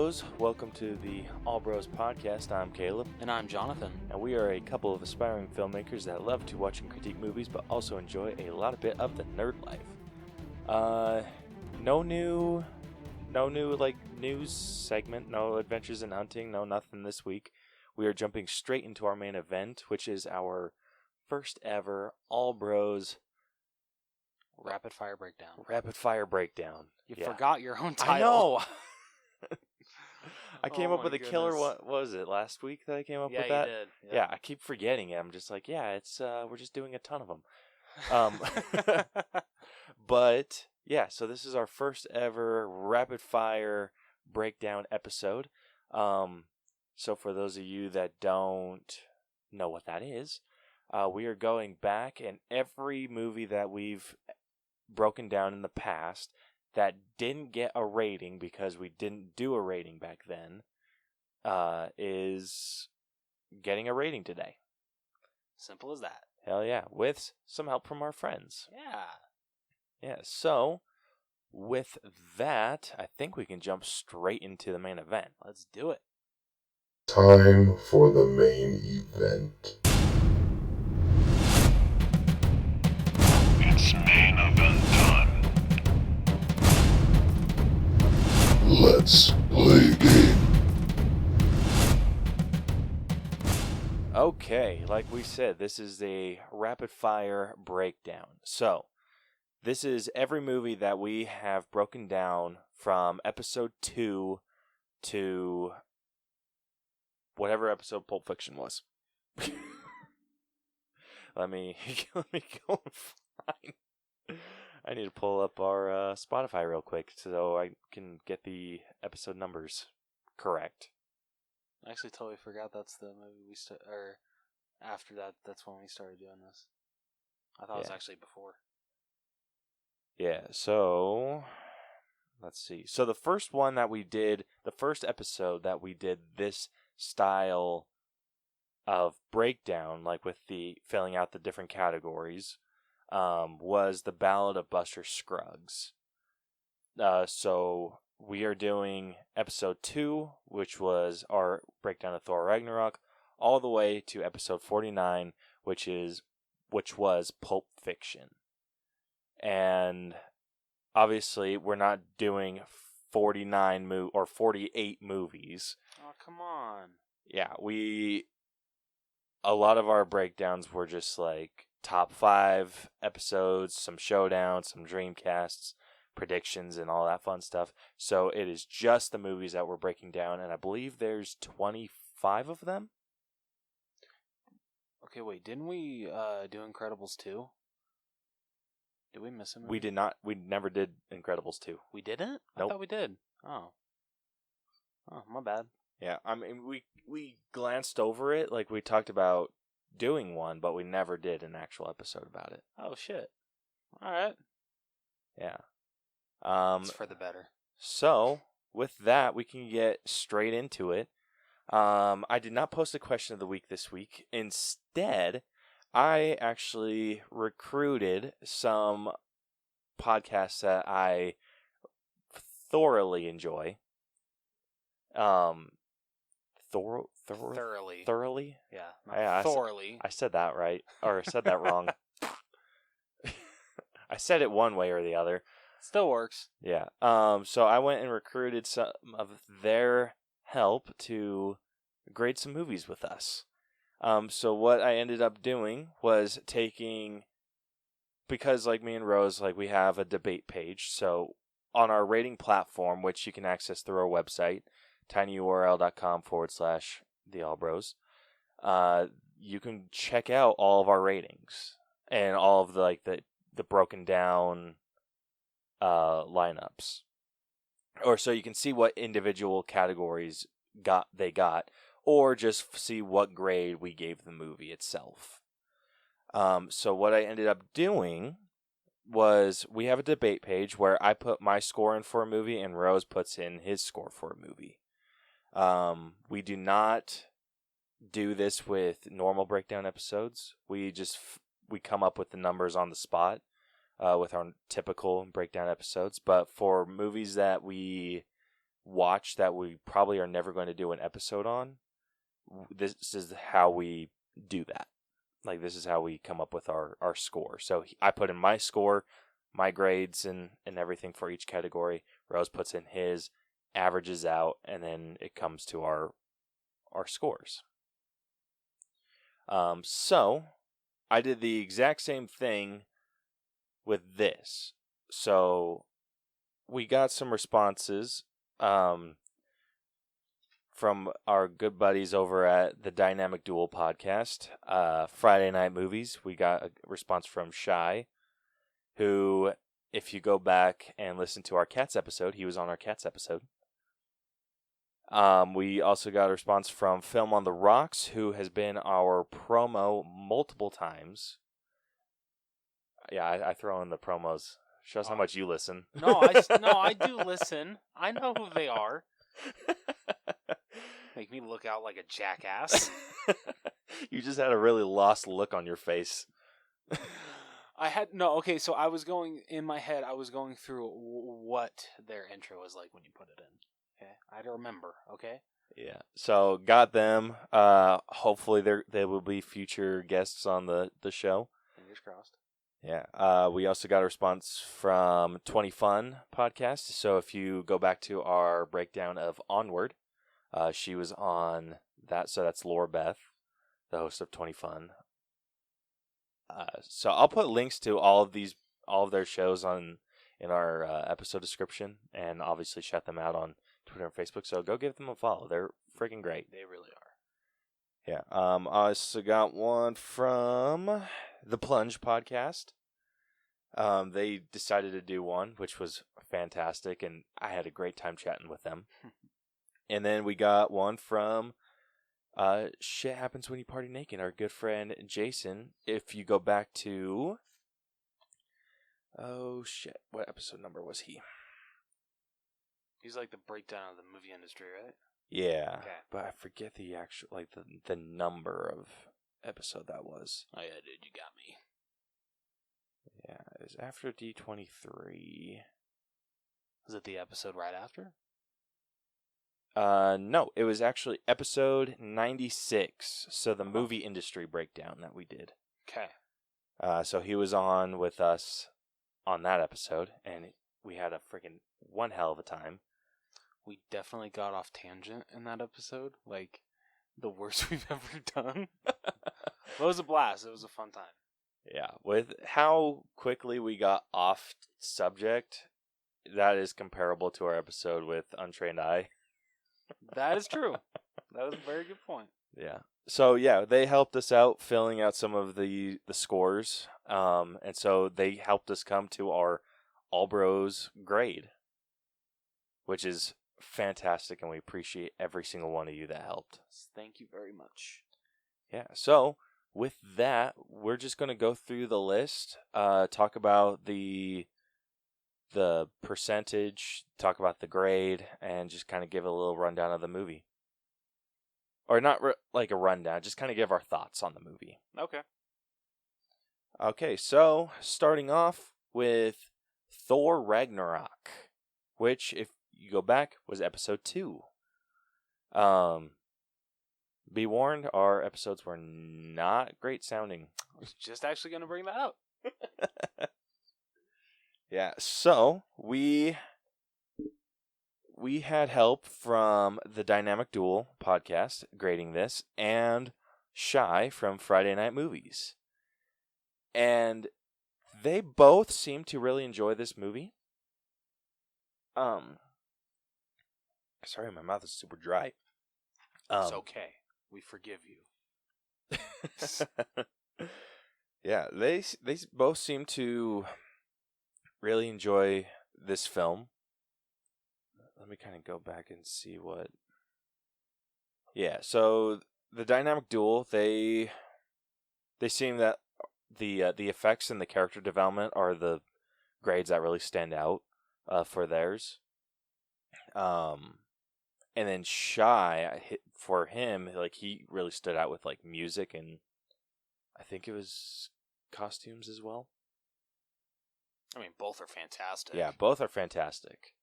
Bros. Welcome to the All Bros podcast. I'm Caleb. And I'm Jonathan. And we are a couple of aspiring filmmakers that love to watch and critique movies, but also enjoy a lot of bit of the nerd life. No new news segment, no adventures in hunting, no nothing this week. We are jumping straight into our main event, which is our first ever All Bros Rapid Fire Breakdown. Rapid Fire Breakdown. You forgot your own title. I know. I came up with a goodness. killer. What was it last week that I came up with that? Yeah, you did. Yeah, I keep forgetting it. I'm just like, it's we're just doing a ton of them. But yeah, so this is our first ever rapid fire breakdown episode. So for those of you that don't know what that is, we are going back, and every movie that we've broken down in the past that didn't get a rating because we didn't do a rating back then is getting a rating today. Simple as that. Hell yeah, with some help from our friends. Yeah. Yeah, so with that, I think we can jump straight into the main event. Let's do it. Time for the main event. It's main event time. Let's play a game. Okay, like we said, this is a rapid fire breakdown. So, this is every movie that we have broken down from episode 2 to whatever episode Pulp Fiction was. Let me go and find. I need to pull up our Spotify real quick so I can get the episode numbers correct. I actually totally forgot that's the movie we or after that, that's when we started doing this. I thought it was actually before. Yeah, so let's see. So the first one that we did, the first episode that we did this style of breakdown, like with the filling out the different categories, was the Ballad of Buster Scruggs. So we are doing episode 2, which was our breakdown of Thor Ragnarok, all the way to episode 49, which was Pulp Fiction. And obviously, we're not doing 49 or 48 movies. Oh, come on. Yeah, a lot of our breakdowns were just like top 5 episodes, some showdowns, some dreamcasts, predictions, and all that fun stuff. So it is just the movies that we're breaking down, and I believe there's 25 of them. Okay, wait, didn't we do Incredibles 2? Did we miss a movie? We did not. We never did Incredibles 2. We didn't? Nope. I thought we did. Oh, my bad. Yeah, I mean, we glanced over it, like we talked about doing one, but we never did an actual episode about it. Oh, shit. All right. Yeah. It's for the better. So, with that, we can get straight into it. I did not post a question of the week this week. Instead, I actually recruited some podcasts that I thoroughly enjoy. Thoroughly? Yeah, thoroughly. I said that right, or I said that wrong. I said it one way or the other. Still works. Yeah. So I went and recruited some of their help to grade some movies with us. So what I ended up doing was taking, because like me and Rose, like we have a debate page. So on our rating platform, which you can access through our website, tinyurl.com/theallbros, you can check out all of our ratings and all of the broken down lineups, or so you can see what individual categories they got, or just see what grade we gave the movie itself. So what I ended up doing was, we have a debate page where I put my score in for a movie and Rose puts in his score for a movie. We do not do this with normal breakdown episodes. We come up with the numbers on the spot with our typical breakdown episodes. But for movies that we watch that we probably are never going to do an episode on, this is how we do that. Like, this is how we come up with our score. So I put in my score, my grades, and everything for each category. Rose puts in his, averages out, and then it comes to our scores. So I did the exact same thing with this. So we got some responses from our good buddies over at the Dynamic Duel podcast, Friday Night Movies. We got a response from Shy, who, if you go back and listen to our Cats episode, he was on our Cats episode. We also got a response from Film on the Rocks, who has been our promo multiple times. Yeah, I throw in the promos. Shows how much you listen. No, I do listen. I know who they are. Make me look out like a jackass. You just had a really lost look on your face. So I was going, in my head, I was going through what their intro was like when you put it in. Okay? I had to remember, okay? Yeah. So, got them. Hopefully they will be future guests on the show. Fingers crossed. Yeah. We also got a response from 20 Fun podcast. So, if you go back to our breakdown of Onward, she was on that. So, that's Laura Beth, the host of 20 Fun. So, I'll put links to all of their shows in our episode description, and obviously shout them out on Twitter and Facebook. So, go give them a follow. They're freaking great. They really are. Yeah. I also got one from the Plunge podcast. They decided to do one, which was fantastic, and I had a great time chatting with them. And then we got one from Shit Happens When You Party Naked, our good friend Jason. If you go back to... Oh, shit. What episode number was he? He's like the breakdown of the movie industry, right? Yeah. Okay. But I forget the actual, like, the number of episode that was. Oh, yeah, dude, you got me. Yeah, it was after D23. Was it the episode right after? No, it was actually episode 96. So the movie industry breakdown that we did. Okay. So he was on with us on that episode, and we had a freaking one hell of a time. We definitely got off tangent in that episode. Like, the worst we've ever done. It was a blast. It was a fun time. Yeah, with how quickly we got off subject, that is comparable to our episode with Untrained Eye. That is true. That was a very good point. Yeah. So, yeah, they helped us out filling out some of the scores. And so they helped us come to our All Bros grade, which is fantastic, and we appreciate every single one of you that helped. Thank you very much. Yeah. So, with that, we're just going to go through the list, talk about the percentage, talk about the grade, and just kind of give a little rundown of the movie. Or not like a rundown, just kind of give our thoughts on the movie. Okay. Okay, so starting off with Thor Ragnarok, which, if you go back, was episode 2. Be warned, our episodes were not great sounding. I was just actually going to bring that up. Yeah, so we had help from the Dynamic Duel podcast grading this, and Shy from Friday Night Movies. And they both seem to really enjoy this movie. Sorry, my mouth is super dry. It's okay. We forgive you. Yeah, they both seem to really enjoy this film. Let me kind of go back and see what... Yeah, so the Dynamic Duel, they seem that the effects and the character development are the grades that really stand out for theirs. And then Shy, for him, like, he really stood out with, like, music, and I think it was costumes as well. I mean, both are fantastic. Yeah, both are fantastic.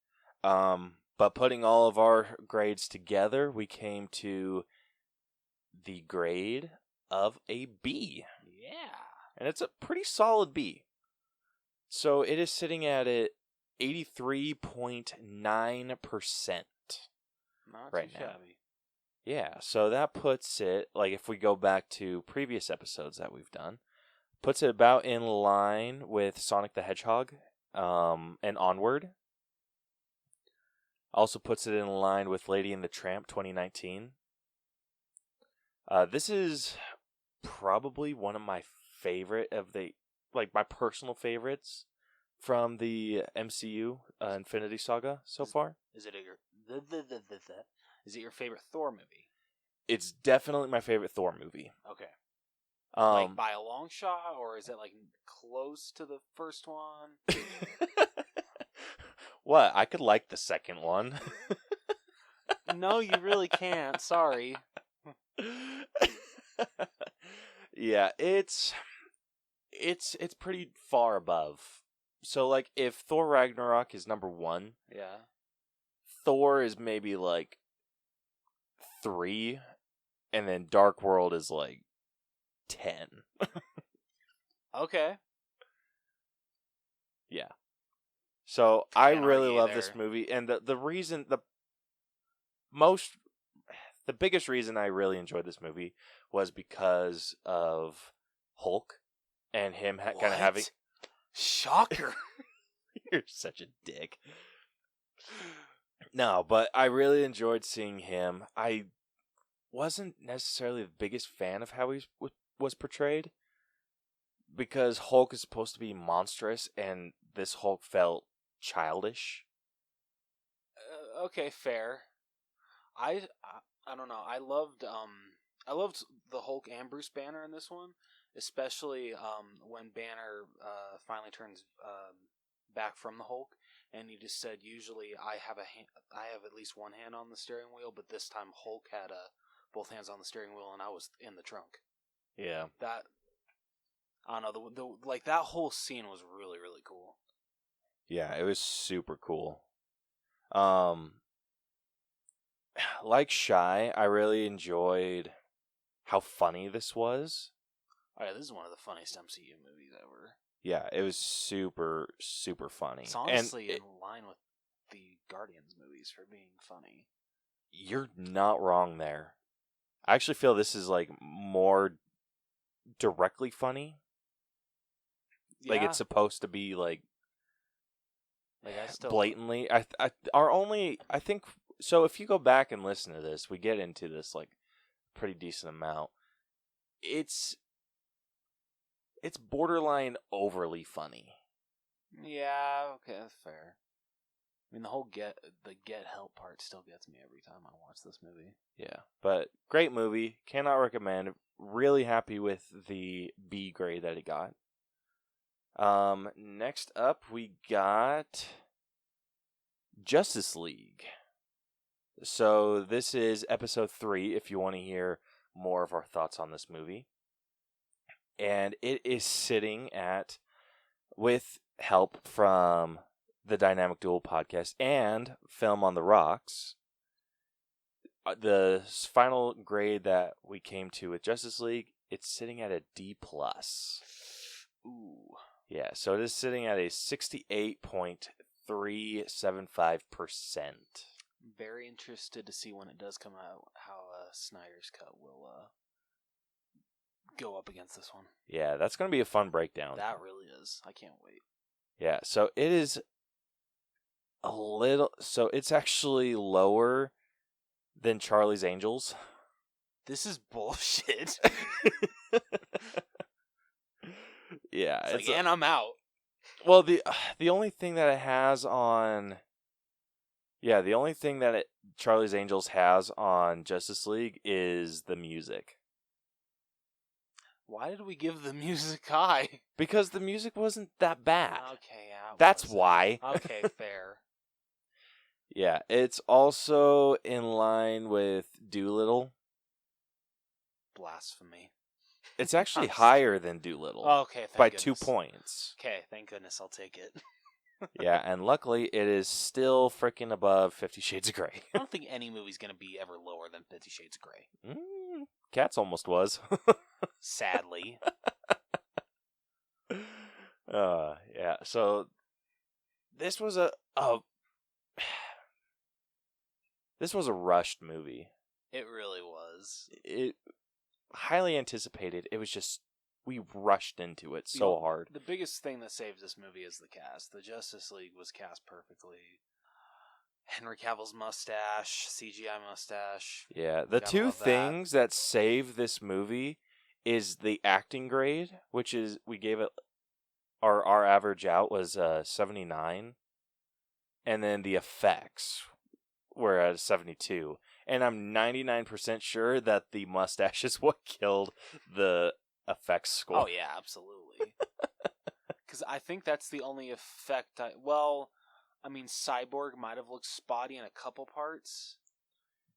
But putting all of our grades together, we came to the grade of a B. Yeah. And it's a pretty solid B. So it is sitting at 83.9%. Not right too now. shabby. Yeah, so that puts it, like if we go back to previous episodes that we've done, puts it about in line with Sonic the Hedgehog and Onward. Also puts it in line with Lady and the Tramp 2019. This is probably one of my favorite of my personal favorites from the MCU Infinity Saga so far. Is it your favorite Thor movie? It's definitely my favorite Thor movie. Okay. Like by a long shot, or is it like close to the first one? What? I could like the second one. No, you really can't. Sorry. Yeah, it's pretty far above. So like if Thor Ragnarok is number 1, Yeah. Thor is maybe like 3, and then Dark World is like 10. Okay. Yeah. So I Can't really argue love this there. movie, and the biggest reason I really enjoyed this movie was because of Hulk and him kind of having. Shocker. You're such a dick. No, but I really enjoyed seeing him. I wasn't necessarily the biggest fan of how he was portrayed, because Hulk is supposed to be monstrous, and this Hulk felt childish. Okay, fair. I don't know. I loved the Hulk and Bruce Banner in this one, especially when Banner finally turns back from the Hulk, and he just said, "Usually I have at least one hand on the steering wheel, but this time Hulk had both hands on the steering wheel, and I was in the trunk." Yeah. That I don't know. The like that whole scene was really really cool. Yeah, it was super cool. Like Shy, I really enjoyed how funny this was. Oh yeah, this is one of the funniest MCU movies ever. Yeah, it was super, super funny. It's honestly in line with the Guardians movies for being funny. You're not wrong there. I actually feel this is like more directly funny. Yeah. Like it's supposed to be like I still blatantly. I think so. If you go back and listen to this, we get into this like pretty decent amount. It's borderline overly funny. Yeah, okay, that's fair. I mean, the whole get help part still gets me every time I watch this movie. Yeah, but great movie. Cannot recommend. Really happy with the B grade that it got. Next up we got Justice League. So this is episode 3 if you want to hear more of our thoughts on this movie. And it is sitting at, with help from the Dynamic Duel podcast and Film on the Rocks, the final grade that we came to with Justice League, it's sitting at a D+. Ooh. Yeah, so it is sitting at a 68.375%. Very interested to see when it does come out how Snyder's Cut will go up against this one. Yeah, that's going to be a fun breakdown. That really is. I can't wait. Yeah, so it is so it's actually lower than Charlie's Angels. This is bullshit. Yeah, it's like, and I'm out. Well, the only thing that it has on, the only thing that Charlie's Angels has on Justice League is the music. Why did we give the music high? Because the music wasn't that bad. Okay, yeah. That's why. Okay, fair. Yeah, it's also in line with Doolittle. Blasphemy. It's actually higher than Doolittle. Oh, okay, by goodness. 2 points. Okay, thank goodness, I'll take it. Yeah, and luckily it is still freaking above 50 Shades of Grey. I don't think any movie's going to be ever lower than 50 Shades of Grey. Cats almost was. Sadly. Yeah, so this was this was a rushed movie. It really was. It highly anticipated. It was just we rushed into it so hard. The biggest thing that saves this movie is the cast. The Justice League was cast perfectly. Henry Cavill's mustache, CGI mustache. Yeah, the two things that save this movie is the acting grade, which is we gave it our average out was 79, and then the effects were at 72. And I'm 99% sure that the mustache is what killed the effects score. Oh yeah, absolutely. Because I think that's the only effect. Cyborg might have looked spotty in a couple parts,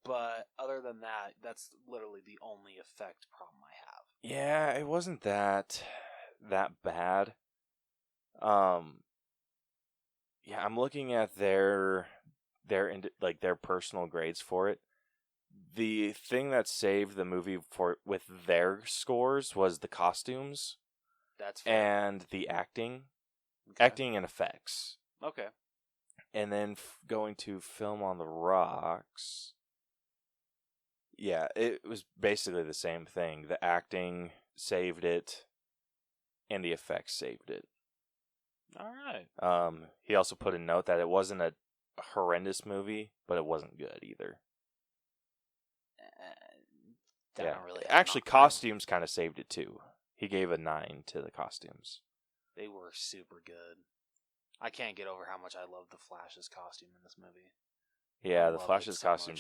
but other than that, that's literally the only effect problem I have. Yeah, it wasn't that bad. Yeah, I'm looking at their personal grades for it. The thing that saved the movie with their scores was the costumes. That's fair. And the acting. Okay. Acting and effects. Okay. And then going to Film on the Rocks. Yeah, it was basically the same thing. The acting saved it, and the effects saved it. All right. He also put a note that it wasn't a horrendous movie, but it wasn't good either. Actually, costumes kind of saved it too. He gave a 9 to the costumes. They were super good. I can't get over how much I love the Flash's costume in this movie. Yeah, the Flash's costume.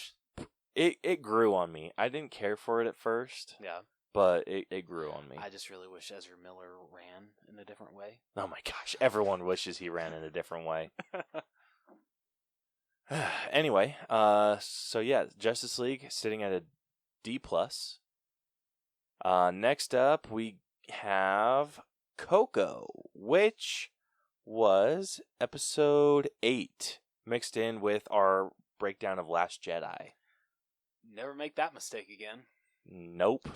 It grew on me. I didn't care for it at first. Yeah. But it grew on me. I just really wish Ezra Miller ran in a different way. Oh my gosh, everyone wishes he ran in a different way. Anyway, so yeah, Justice League sitting at a D+. Next up, we have Coco, which was episode 8, mixed in with our breakdown of Last Jedi. Never make that mistake again. Nope.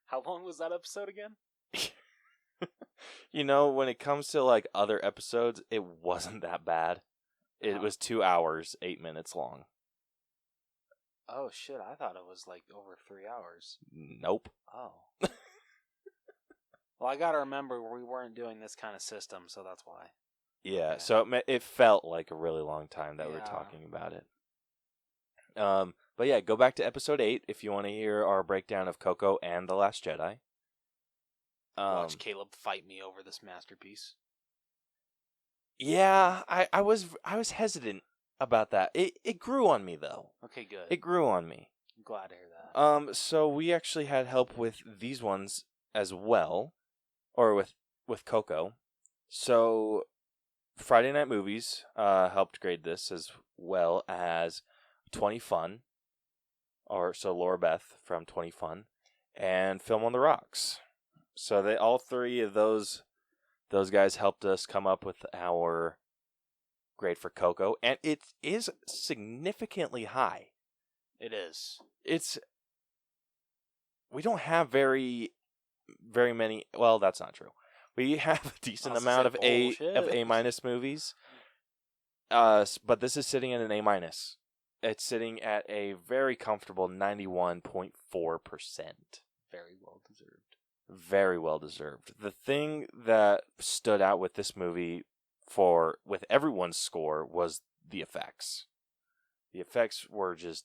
How long was that episode again? When it comes to like other episodes, it wasn't that bad. It was 2 hours, 8 minutes long. Oh shit, I thought it was like over 3 hours. Nope. Oh. Well, I gotta remember we weren't doing this kind of system, so that's why. Yeah, okay. So it felt like a really long time that we were talking about it. But yeah, go back to episode 8 if you want to hear our breakdown of Coco and The Last Jedi. Watch Caleb fight me over this masterpiece. Yeah, I was hesitant about that. It grew on me though. Okay, good. It grew on me. I'm glad to hear that. So we actually had help with these ones as well, or with Coco. So Friday Night Movies helped grade this as well as 20 Fun. So Laura Beth from 20 Fun, and Film on the Rocks. So all three of those guys helped us come up with our grade for Coco, and it is significantly high. It is. We don't have very many. Well, that's not true. We have a decent amount of A minus movies. But this is sitting at an A-. It's sitting at a very comfortable 91.4%. Very well deserved. Very well deserved. The thing that stood out with this movie with everyone's score was the effects. The effects were just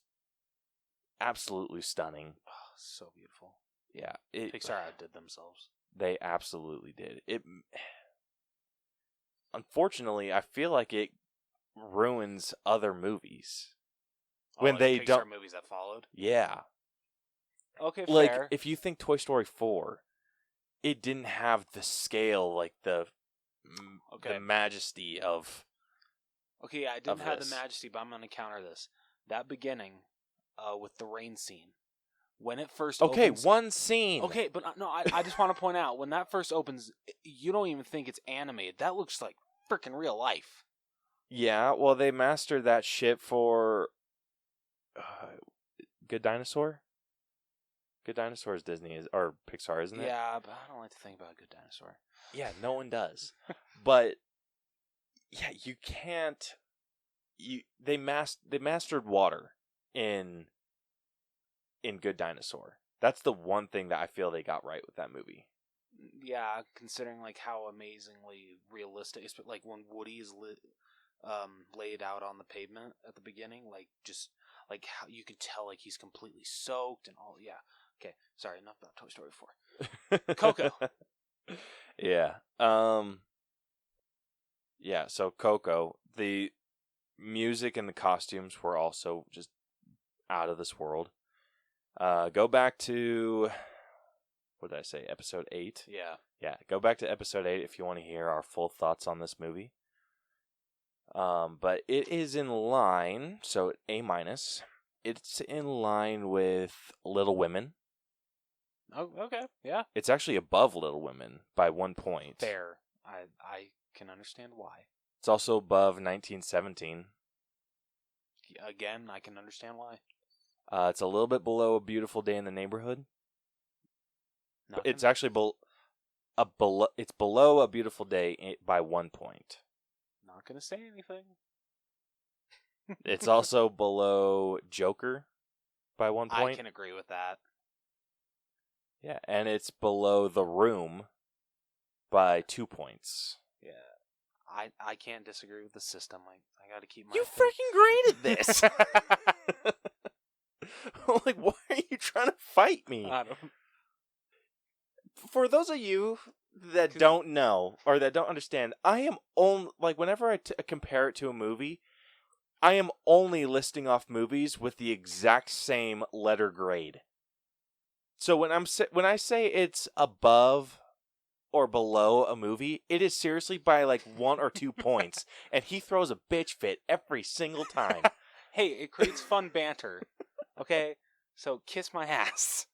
absolutely stunning. Oh, so beautiful. Yeah. Pixar outdid themselves. They absolutely did. Unfortunately, I feel like it ruins other movies. When they Pixar don't movies that followed? Yeah. Okay, like, fair. If you think Toy Story 4, it didn't have the scale, like the majesty of. Okay, yeah, it didn't have the majesty, but I'm going to counter this. That beginning with the rain scene, when it first opens... one scene. Okay, but no, I just want to point out, when that first opens, you don't even think it's animated. That looks like freaking real life. Yeah, well, they mastered that shit for Good Dinosaur. Good Dinosaur is Disney or Pixar, isn't it? Yeah, but I don't like to think about Good Dinosaur. Yeah, no one does. But yeah, you can't. They mastered water in Good Dinosaur. That's the one thing that I feel they got right with that movie. Yeah, considering like how amazingly realistic, like when Woody is laid out on the pavement at the beginning, like just like how you can tell like he's completely soaked and all. Yeah. Okay. Sorry, enough about Toy Story 4. Coco. Yeah. Yeah, so Coco, the music and the costumes were also just out of this world. Go back to, what did I say, episode 8? Yeah. Yeah, go back to episode 8 if you want to hear our full thoughts on this movie. But it is in line, so A-. It's in line with Little Women. Oh, okay. Yeah. It's actually above Little Women by 1 point. Fair. I can understand why. It's also above 1917. Again, I can understand why. It's a little bit below A Beautiful Day in the Neighborhood. Not It's gonna- actually it's below A Beautiful Day by 1 point. Not gonna say anything. It's also below Joker by 1 point. I can agree with that. Yeah, and it's below The Room by 2 points. Yeah. I can't disagree with the system. I got to keep my. You freaking graded this. Like, why are you trying to fight me? I don't. For those of you that don't know or that don't understand, I am only like whenever I compare it to a movie, I am only listing off movies with the exact same letter grade. So when I say it's above or below a movie, it is seriously by like 1 or 2 points, and he throws a bitch fit every single time. Hey, it creates fun banter. Okay, so kiss my ass.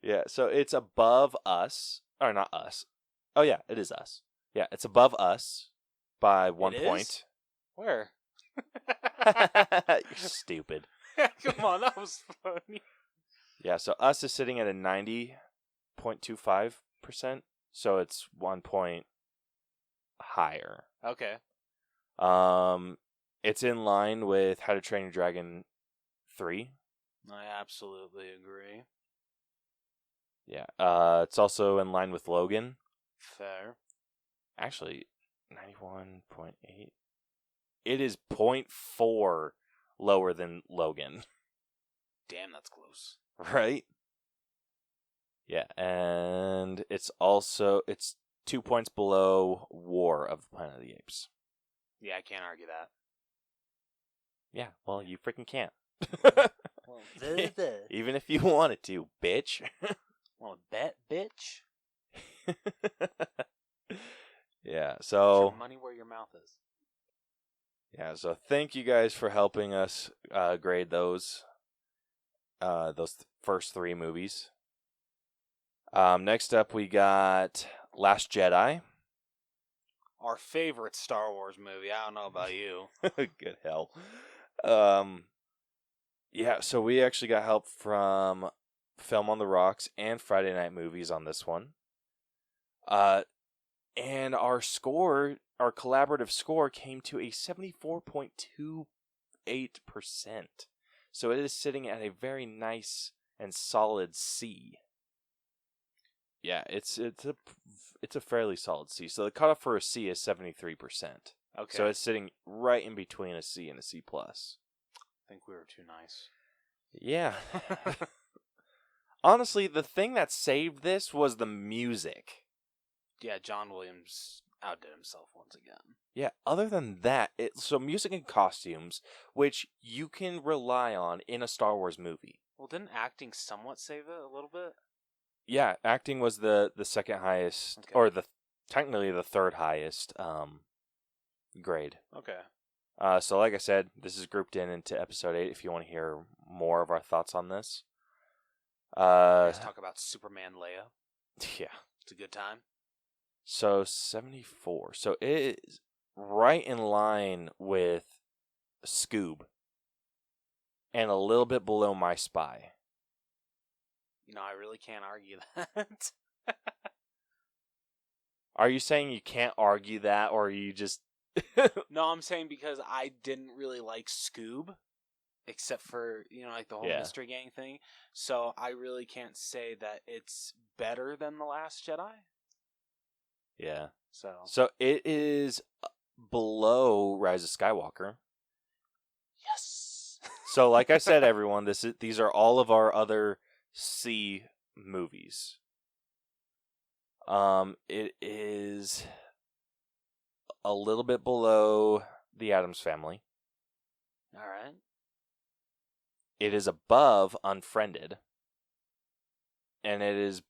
Yeah, so it's above Us, or not Us. Oh yeah, it is Us. Yeah, it's above Us by 1 It point. is? Where? You're stupid. Come on, that was funny. Yeah, so Us is sitting at a 90.25%, so it's 1 point higher. Okay. It's in line with How to Train Your Dragon 3. I absolutely agree. Yeah, it's also in line with Logan. Fair. Actually, 91.8. It is 0.4 lower than Logan. Damn, that's close. Right? Yeah, and it's 2 points below War of the Planet of the Apes. Yeah, I can't argue that. Yeah, well, you freaking can't. Well, Even if you wanted to, bitch. Want to bet, bitch? Yeah, Put so your money where your mouth is. so thank you guys for helping us grade those first 3 movies. Next up, we got Last Jedi. Our favorite Star Wars movie. I don't know about you. Good hell. Yeah, so we actually got help from Film on the Rocks and Friday Night Movies on this one. And our collaborative score came to a 74.28%. So it is sitting at a very nice and solid C. Yeah, it's a fairly solid C. So the cutoff for a C is 73%. Okay. So it's sitting right in between a C and a C+. I think we were too nice. Yeah. Honestly, the thing that saved this was the music. Yeah, John Williams outdid himself once again. Yeah, other than that, so music and costumes, which you can rely on in a Star Wars movie. Well, didn't acting somewhat save it a little bit? Yeah, acting was the second highest, Okay. or technically the third highest grade. Okay. So like I said, this is grouped into episode 8 if you want to hear more of our thoughts on this. Let's talk about Superman Leia. Yeah. It's a good time. So 74. So it is right in line with Scoob and a little bit below My Spy. I really can't argue that. Are you saying you can't argue that, or are you just... No, I'm saying because I didn't really like Scoob, except for, like the whole Mystery Gang thing. So I really can't say that it's better than The Last Jedi. Yeah. So it is below Rise of Skywalker. yes. So like I said, everyone, these are all of our other C movies. It is a little bit below The Addams Family. All right. It is above Unfriended. And it is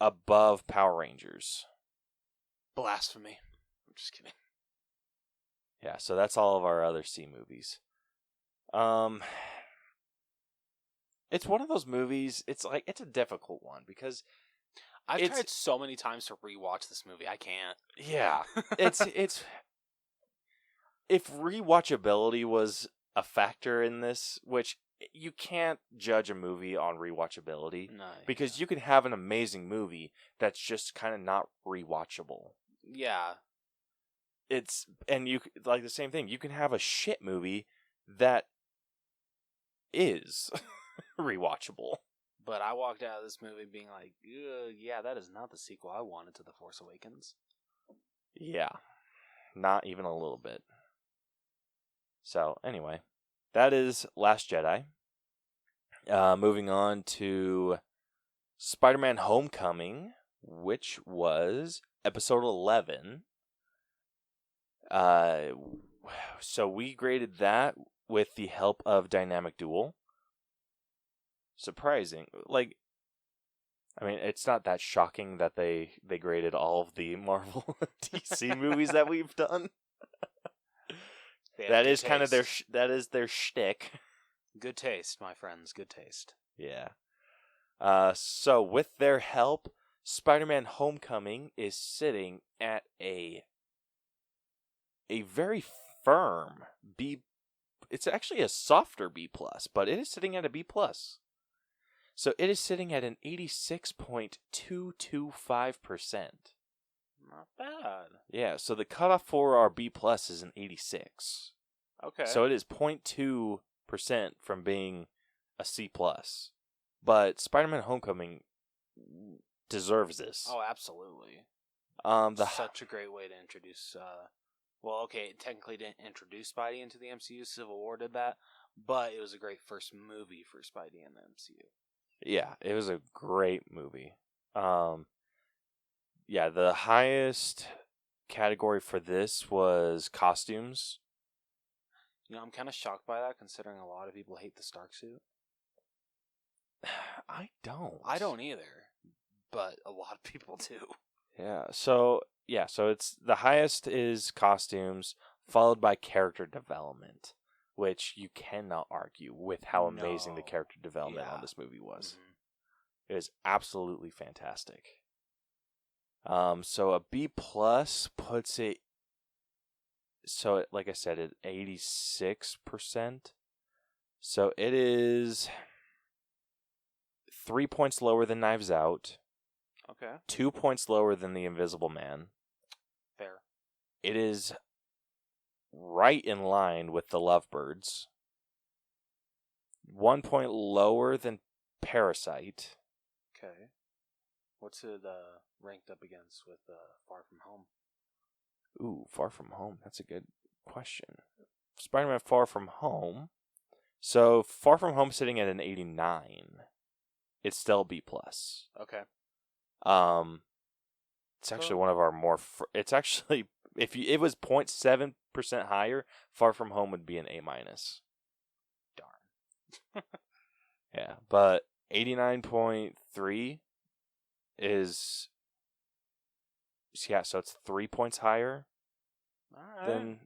above Power Rangers. Blasphemy. I'm just kidding. Yeah, so that's all of our other C movies. It's one of those movies, it's a difficult one because I've tried so many times to rewatch this movie. I can't. Yeah. It's if rewatchability was a factor in this, which you can't judge a movie on rewatchability because you can have an amazing movie that's just kind of not rewatchable. Yeah. And you like the same thing. You can have a shit movie that is rewatchable. But I walked out of this movie being like, yeah, that is not the sequel I wanted to The Force Awakens. Yeah. Not even a little bit. So, anyway. That is Last Jedi. Moving on to Spider-Man Homecoming, which was episode 11. So we graded that with the help of Dynamic Duel. Surprising. It's not that shocking that they graded all of the Marvel DC movies that we've done. That is kind of their shtick. Good taste, my friends. Good taste. Yeah. So with their help, Spider-Man Homecoming is sitting at a very firm B. It's actually a softer B+, but it is sitting at a B+. So it is sitting at an 86.225%. Not bad. Yeah, so the cutoff for our B+ is an 86. Okay. So it is 0.2% from being a C+. But Spider-Man Homecoming deserves this. Oh, absolutely. Such a great way to introduce... it technically didn't introduce Spidey into the MCU. Civil War did that. But it was a great first movie for Spidey in the MCU. Yeah, it was a great movie. The highest category for this was costumes. I'm kind of shocked by that, considering a lot of people hate the Stark suit. I don't. I don't either, but a lot of people do. So it's the highest is costumes, followed by character development, which you cannot argue with how amazing the character development on this movie was. Mm-hmm. It is absolutely fantastic. So a B+ puts it. So like I said, at 86%. So it is 3 points lower than Knives Out. Okay. 2 points lower than The Invisible Man. Fair. It is right in line with The Lovebirds. 1 point lower than Parasite. Okay. What's it ranked up against with Far From Home? Ooh, Far From Home. That's a good question. Spider-Man Far From Home. So Far From Home sitting at an 89. It's still B+. Okay. It's actually one of our more. It's actually it was 0.7% higher, Far From Home would be an A-. Darn. Yeah, but 89.3 is so it's 3 points higher. All right. Than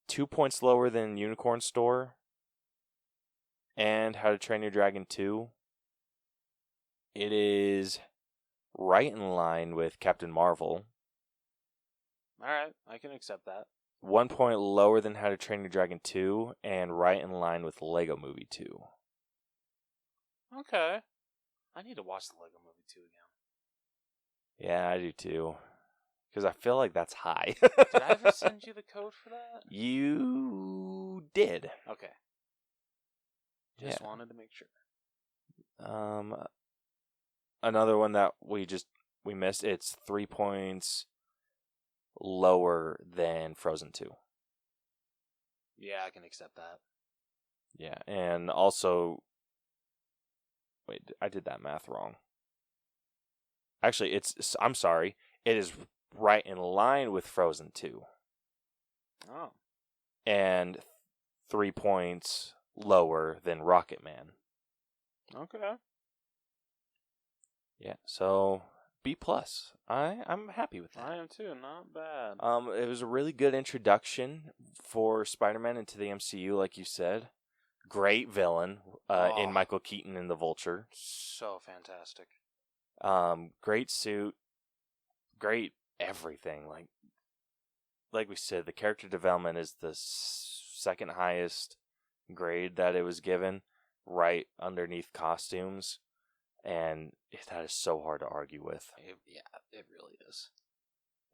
2 points lower than Unicorn Store and How to Train Your Dragon 2, It is right in line with Captain Marvel. All right, I can accept that. 1 point lower than How to Train Your Dragon 2, and right in line with Lego Movie 2. Okay. I need to watch the Lego Movie 2 again. Yeah, I do too. Because I feel like that's high. Did I ever send you the code for that? You did. Okay. Just wanted to make sure. Another one that we missed, it's 3 points lower than Frozen 2. Yeah, I can accept that. Yeah, and also, wait, I did that math wrong. Actually, I'm sorry, it is right in line with Frozen 2. Oh. And 3 points lower than Rocket Man. Okay. Yeah, so B+. I'm happy with that. I am too, not bad. It was a really good introduction for Spider-Man into the MCU, like you said. Great villain in Michael Keaton and the Vulture. So fantastic. Great suit. Great everything. Like we said, the character development is the second highest grade that it was given, right underneath costumes. And that is so hard to argue with. It really is.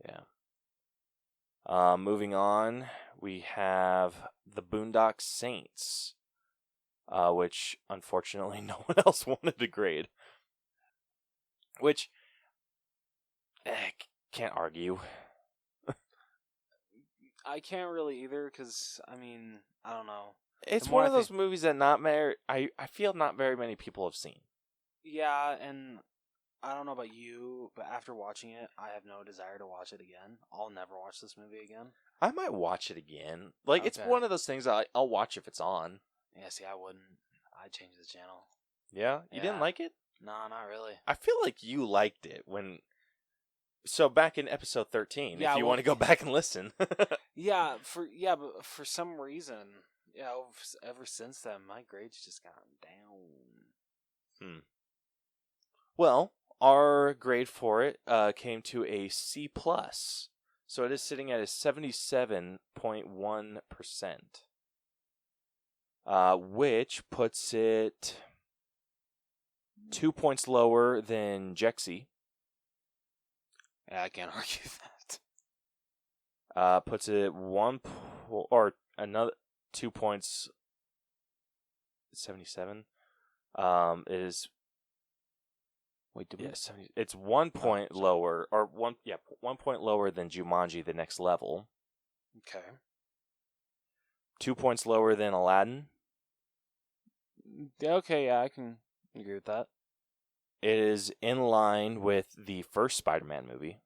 Yeah. Moving on, we have the Boondock Saints, which unfortunately no one else wanted to grade. Which, can't argue. I can't really either, because, I don't know. It's one of those movies that I feel not very many people have seen. Yeah, and I don't know about you, but after watching it, I have no desire to watch it again. I'll never watch this movie again. I might watch it again. It's one of those things I'll watch if it's on. Yeah, see, I wouldn't. I'd change the channel. Yeah? You didn't like it? No, not really. I feel like you liked it when... So back in episode 13, if you want to go back and listen. But for some reason, ever since then, my grade's just gone down. Well, our grade for it came to a C+. So it is sitting at a 77.1%, which puts it 2 points lower than Jexy. Yeah, I can't argue that. Puts it another 2 points. 77. Is Wait, did we? Yeah, 70, it's 1 point lower, or 1 point lower than Jumanji: The Next Level. Okay. 2 points lower than Aladdin. Okay, yeah, I can agree with that. It is in line with the first Spider-Man movie.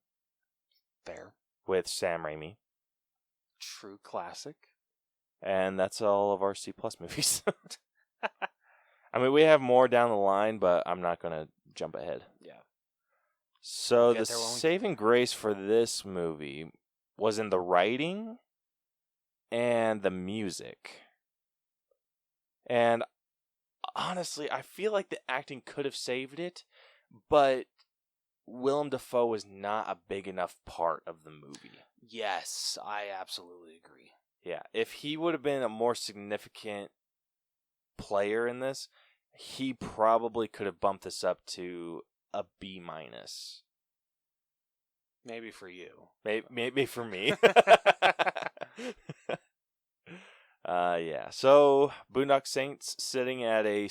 Fair. With Sam Raimi. True classic. And that's all of our C+ movies. I mean, we have more down the line, but I'm not going to jump ahead. Yeah. So the saving grace for this movie was in the writing and the music. And honestly, I feel like the acting could have saved it, but Willem Dafoe was not a big enough part of the movie. Yes, I absolutely agree. Yeah, if he would have been a more significant player in this, he probably could have bumped this up to a B-. Maybe for you. Maybe for me. Yeah. So Boondock Saints sitting at a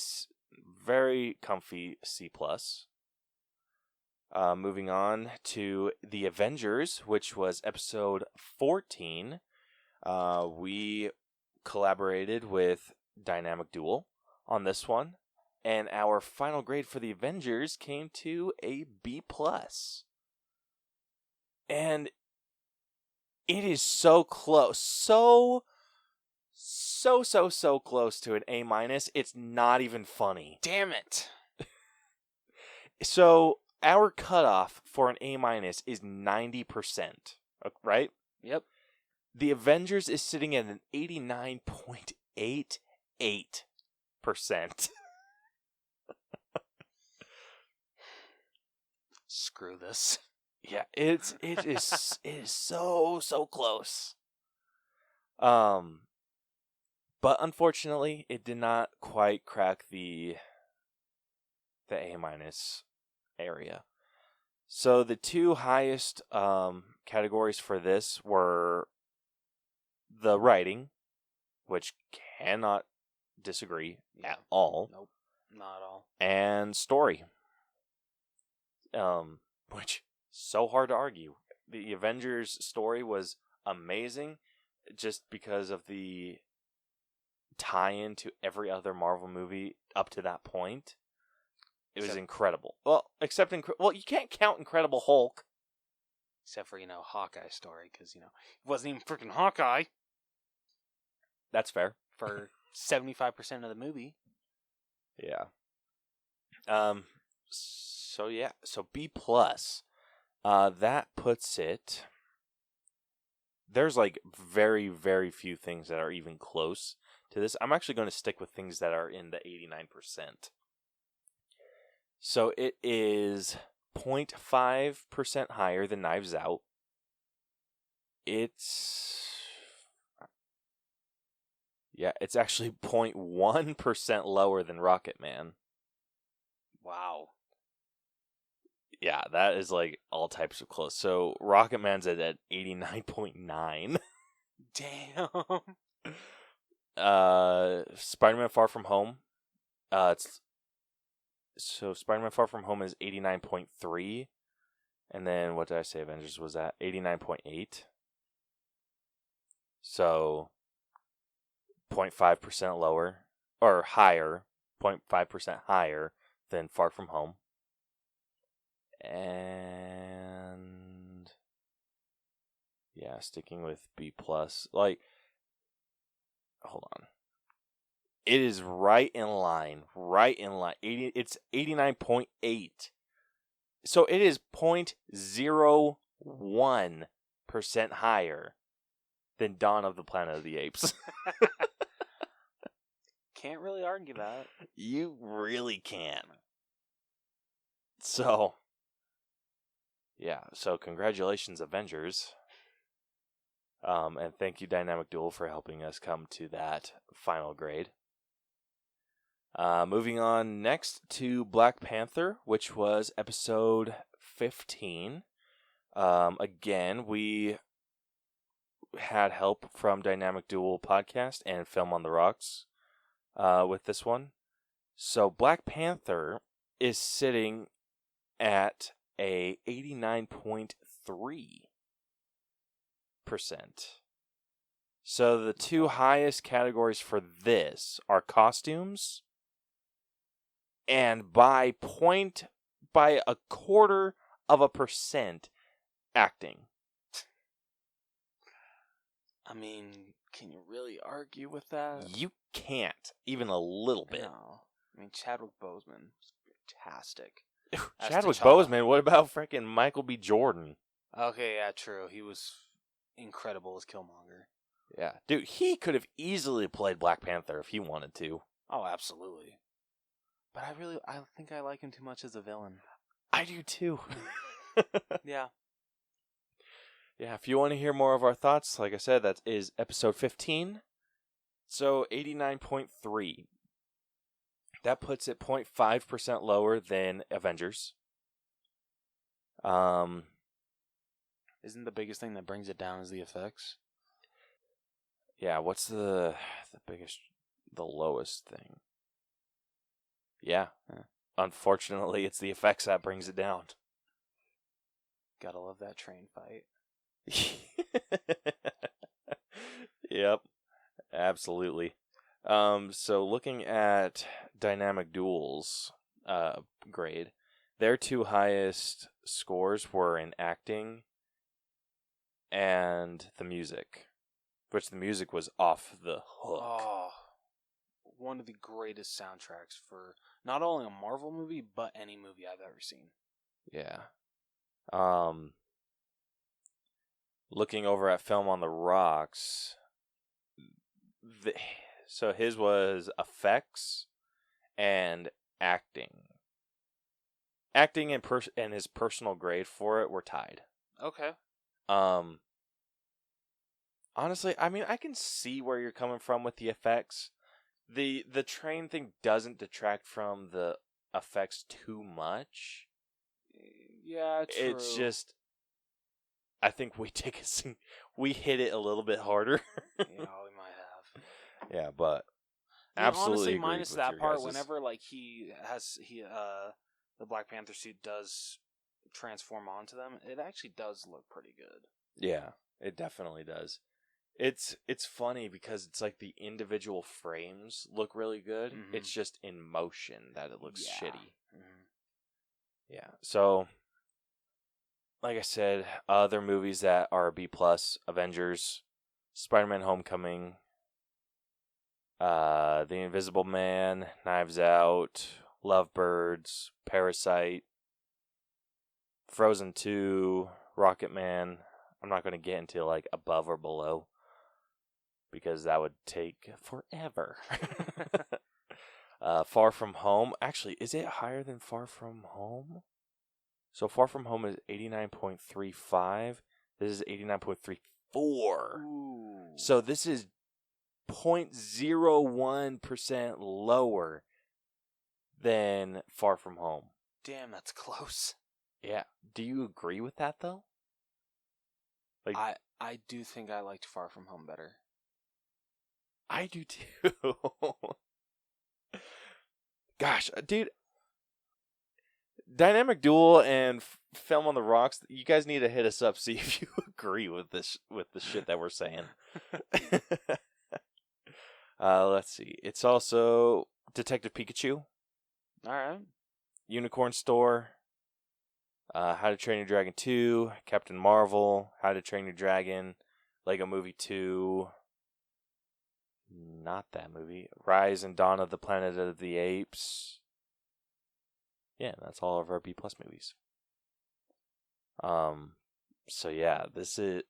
very comfy C+. Moving on to The Avengers, which was episode 14. We collaborated with Dynamic Duel on this one, and our final grade for The Avengers came to a B+. And it is so close. So close to an A-. It's not even funny. Damn it. So our cutoff for an A- is 90%, right? Yep. The Avengers is sitting at an 89.88%. screw this. Yeah, it is so close. But unfortunately, it did not quite crack the A- area. So the two highest categories for this were the writing, which cannot disagree at all. Nope, not at all. And story, which so hard to argue. The Avengers story was amazing, just because of the tie-in to every other Marvel movie up to that point. It was incredible. Well, you can't count Incredible Hulk. Except for, Hawkeye story, because, it wasn't even freaking Hawkeye. That's fair. For 75% of the movie. Yeah. So B+. That puts it... There's, very, very few things that are even close to this. I'm actually going to stick with things that are in the 89%. So it is 0.5% higher than Knives Out. It's actually 0.1% lower than Rocket Man. Wow. Yeah, that is all types of close. So Rocket Man's at 89.9. Damn. Spider-Man Far From Home. Spider-Man Far From Home is 89.3. And then, what did I say Avengers was at? 89.8. So, 0.5% lower, or higher, 0.5% higher than Far From Home. And, yeah, sticking with B+. Hold on. It is right in line. 80, it's 89.8. So it is 0.01% higher than Dawn of the Planet of the Apes. Can't really argue that. You really can't. So, yeah. So congratulations, Avengers. And thank you, Dynamic Duel, for helping us come to that final grade. Moving on next to Black Panther, which was episode 15. Again, we had help from Dynamic Duel Podcast and Film on the Rocks with this one. So Black Panther is sitting at a 89.3%. So the two highest categories for this are costumes and by 0.25% acting. I mean, can you really argue with that? You can't, even a little bit. No. I mean, Chadwick Boseman was fantastic. Chadwick Boseman, what about freaking Michael B. Jordan? Okay, yeah, true. He was incredible as Killmonger. Yeah. Dude, he could have easily played Black Panther if he wanted to. Oh, absolutely. But I think I like him too much as a villain. I do too. Yeah. Yeah, if you want to hear more of our thoughts, like I said, that is episode 15. So 89.3. That puts it 0.5% lower than Avengers. Isn't the biggest thing that brings it down is the effects? Yeah, what's the lowest thing? Yeah. Unfortunately, it's the effects that brings it down. Gotta love that train fight. Yep, absolutely. So looking at Dynamic Duel's grade, their two highest scores were in acting and the music, which the music was off the hook. Oh, one of the greatest soundtracks for not only a Marvel movie, but any movie I've ever seen. Yeah. Looking over at Film on the Rocks, so his was effects and acting. acting and his personal grade for it were tied. Okay. Honestly, I mean, I can see where you're coming from with the effects. The train thing doesn't detract from the effects too much. Yeah, true. It's just, I think we hit it a little bit harder. Yeah, we might have. Yeah, but Yeah, absolutely honestly, agreed minus with that your part, guys's. whenever like the Black Panther suit does transform onto them, it actually does look pretty good. Yeah, it definitely does. It's funny because it's like the individual frames look really good. Mhm. It's just in motion that it looks shitty. Mhm. Yeah. So, like I said, other movies that are B+, Avengers, Spider-Man Homecoming, The Invisible Man, Knives Out, Lovebirds, Parasite, Frozen 2, Rocketman. I'm not going to get into like above or below, because that would take forever. Far From Home. Actually, is it higher than Far From Home? So Far From Home is 89.35. This is 89.34. Ooh. So this is 0.01% lower than Far From Home. Damn, that's close. Yeah. Do you agree with that, though? Like, I do think I liked Far From Home better. I do too. Gosh, dude. Dynamic Duel and Film on the Rocks, you guys need to hit us up, see if you agree with this, with the shit that we're saying. Let's see. It's also Detective Pikachu. All right. Unicorn Store. How to Train Your Dragon 2. Captain Marvel. How to Train Your Dragon. Lego Movie 2. Not that movie. Rise and Dawn of the Planet of the Apes. Yeah, that's all of our B+ movies. So yeah, it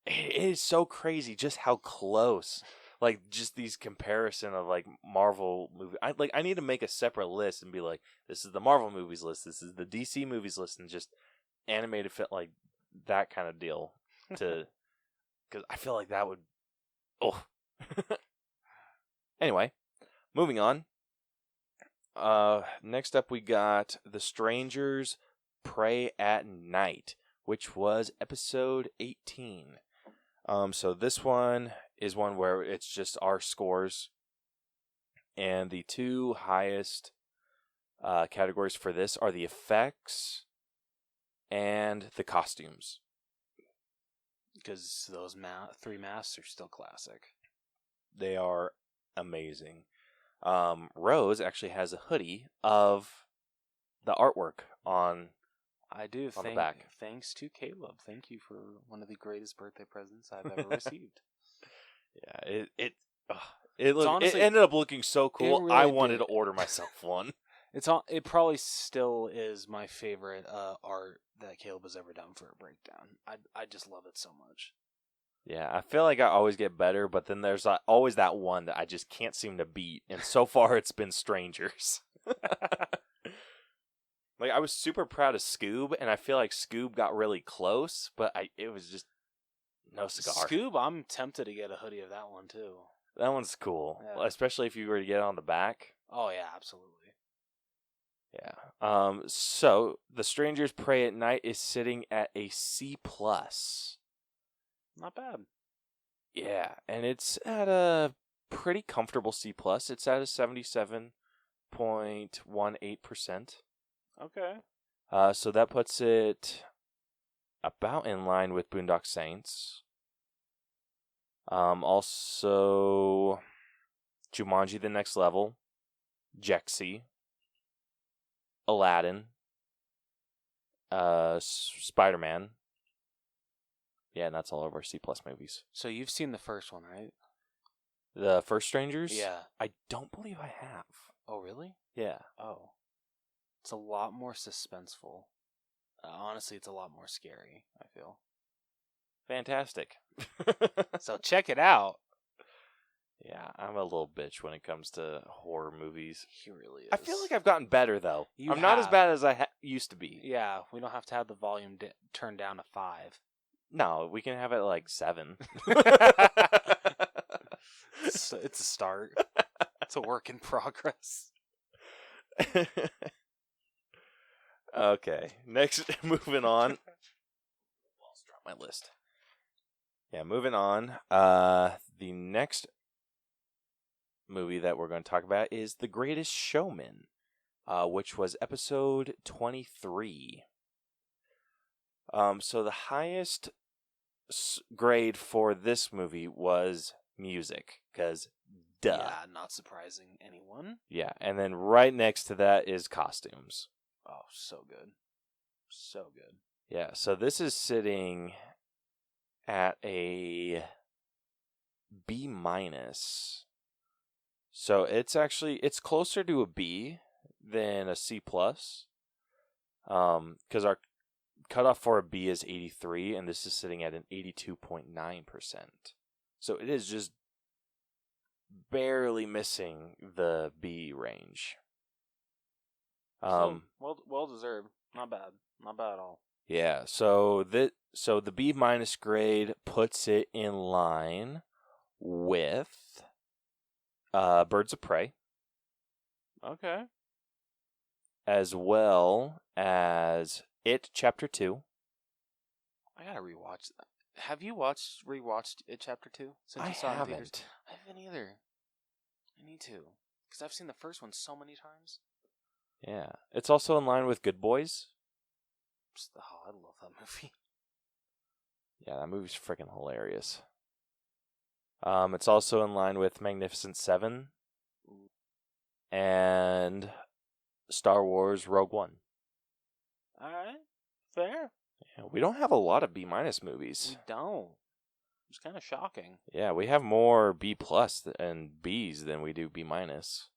is so crazy just how close, like, just these comparison of like Marvel movie. I need to make a separate list and be like, this is the Marvel movies list, this is the DC movies list, and just animated fit like that kind of deal to, because I feel like that would, oh. Anyway, moving on. Next up we got The Strangers Pray at Night, which was episode 18. So this one is one where it's just our scores, and the two highest categories for this are the effects and the costumes. Because those three masks are still classic. They are amazing. Rose actually has a hoodie of the artwork on. I do. On the back. Thanks to Caleb. Thank you for one of the greatest birthday presents I've ever received. Yeah, it ended up looking so cool. Really I wanted did. to order myself one. It probably still is my favorite art that Caleb has ever done for a breakdown. I just love it so much. Yeah, I feel like I always get better, but then there's always that one that I just can't seem to beat, and so far it's been Strangers. Like, I was super proud of Scoob, and I feel like Scoob got really close, but it was just no cigar. Scoob, I'm tempted to get a hoodie of that one too. That one's cool, Yeah. especially if you were to get it on the back. Oh yeah, absolutely. Yeah. So The Strangers Pray at Night is sitting at a C+. Not bad. Yeah, and it's at a pretty comfortable C+. It's at a 77.18%. Okay. So that puts it about in line with Boondock Saints. Also, Jumanji: The Next Level, Jexy, Aladdin, Spider-Man. Yeah, and that's all of our C+ movies. So you've seen the first one, right? The first Strangers? Yeah. I don't believe I have. Oh, really? Yeah. Oh. It's a lot more suspenseful. Honestly, it's a lot more scary, I feel. Fantastic. So check it out. Yeah, I'm a little bitch when it comes to horror movies. He really is. I feel like I've gotten better, though. I'm not as bad as I used to be. Yeah, we don't have to have the volume turned down to 5. No, we can have it like 7. It's a start. It's a work in progress. Okay, next, moving on. Let's drop my list. Yeah, moving on. The next movie that we're going to talk about is The Greatest Showman, which was episode 23. So the highest grade for this movie was music, because duh. Yeah, not surprising anyone. Yeah, and then right next to that is costumes. Oh, so good. So good. Yeah, so this is sitting at a B minus. So it's closer to a B than a C plus. Because our cutoff for a B is 83, and this is sitting at an 82.9%. So it is just barely missing the B range. So, well deserved. Not bad. Not bad at all. Yeah, so the B minus grade puts it in line with Birds of Prey, Okay. as well as It Chapter 2. I gotta rewatch that. Have you rewatched It Chapter 2 since you saw it in theaters? haven't. I haven't either. I need to. Because I've seen the first one so many times. Yeah, it's also in line with Good Boys. Oh, I love that movie. Yeah, that movie's freaking hilarious. It's also in line with Magnificent Seven and Star Wars Rogue One. Alright. Fair. Yeah, we don't have a lot of B minus movies. We don't. It's kind of shocking. Yeah, we have more B plus and Bs than we do B minus.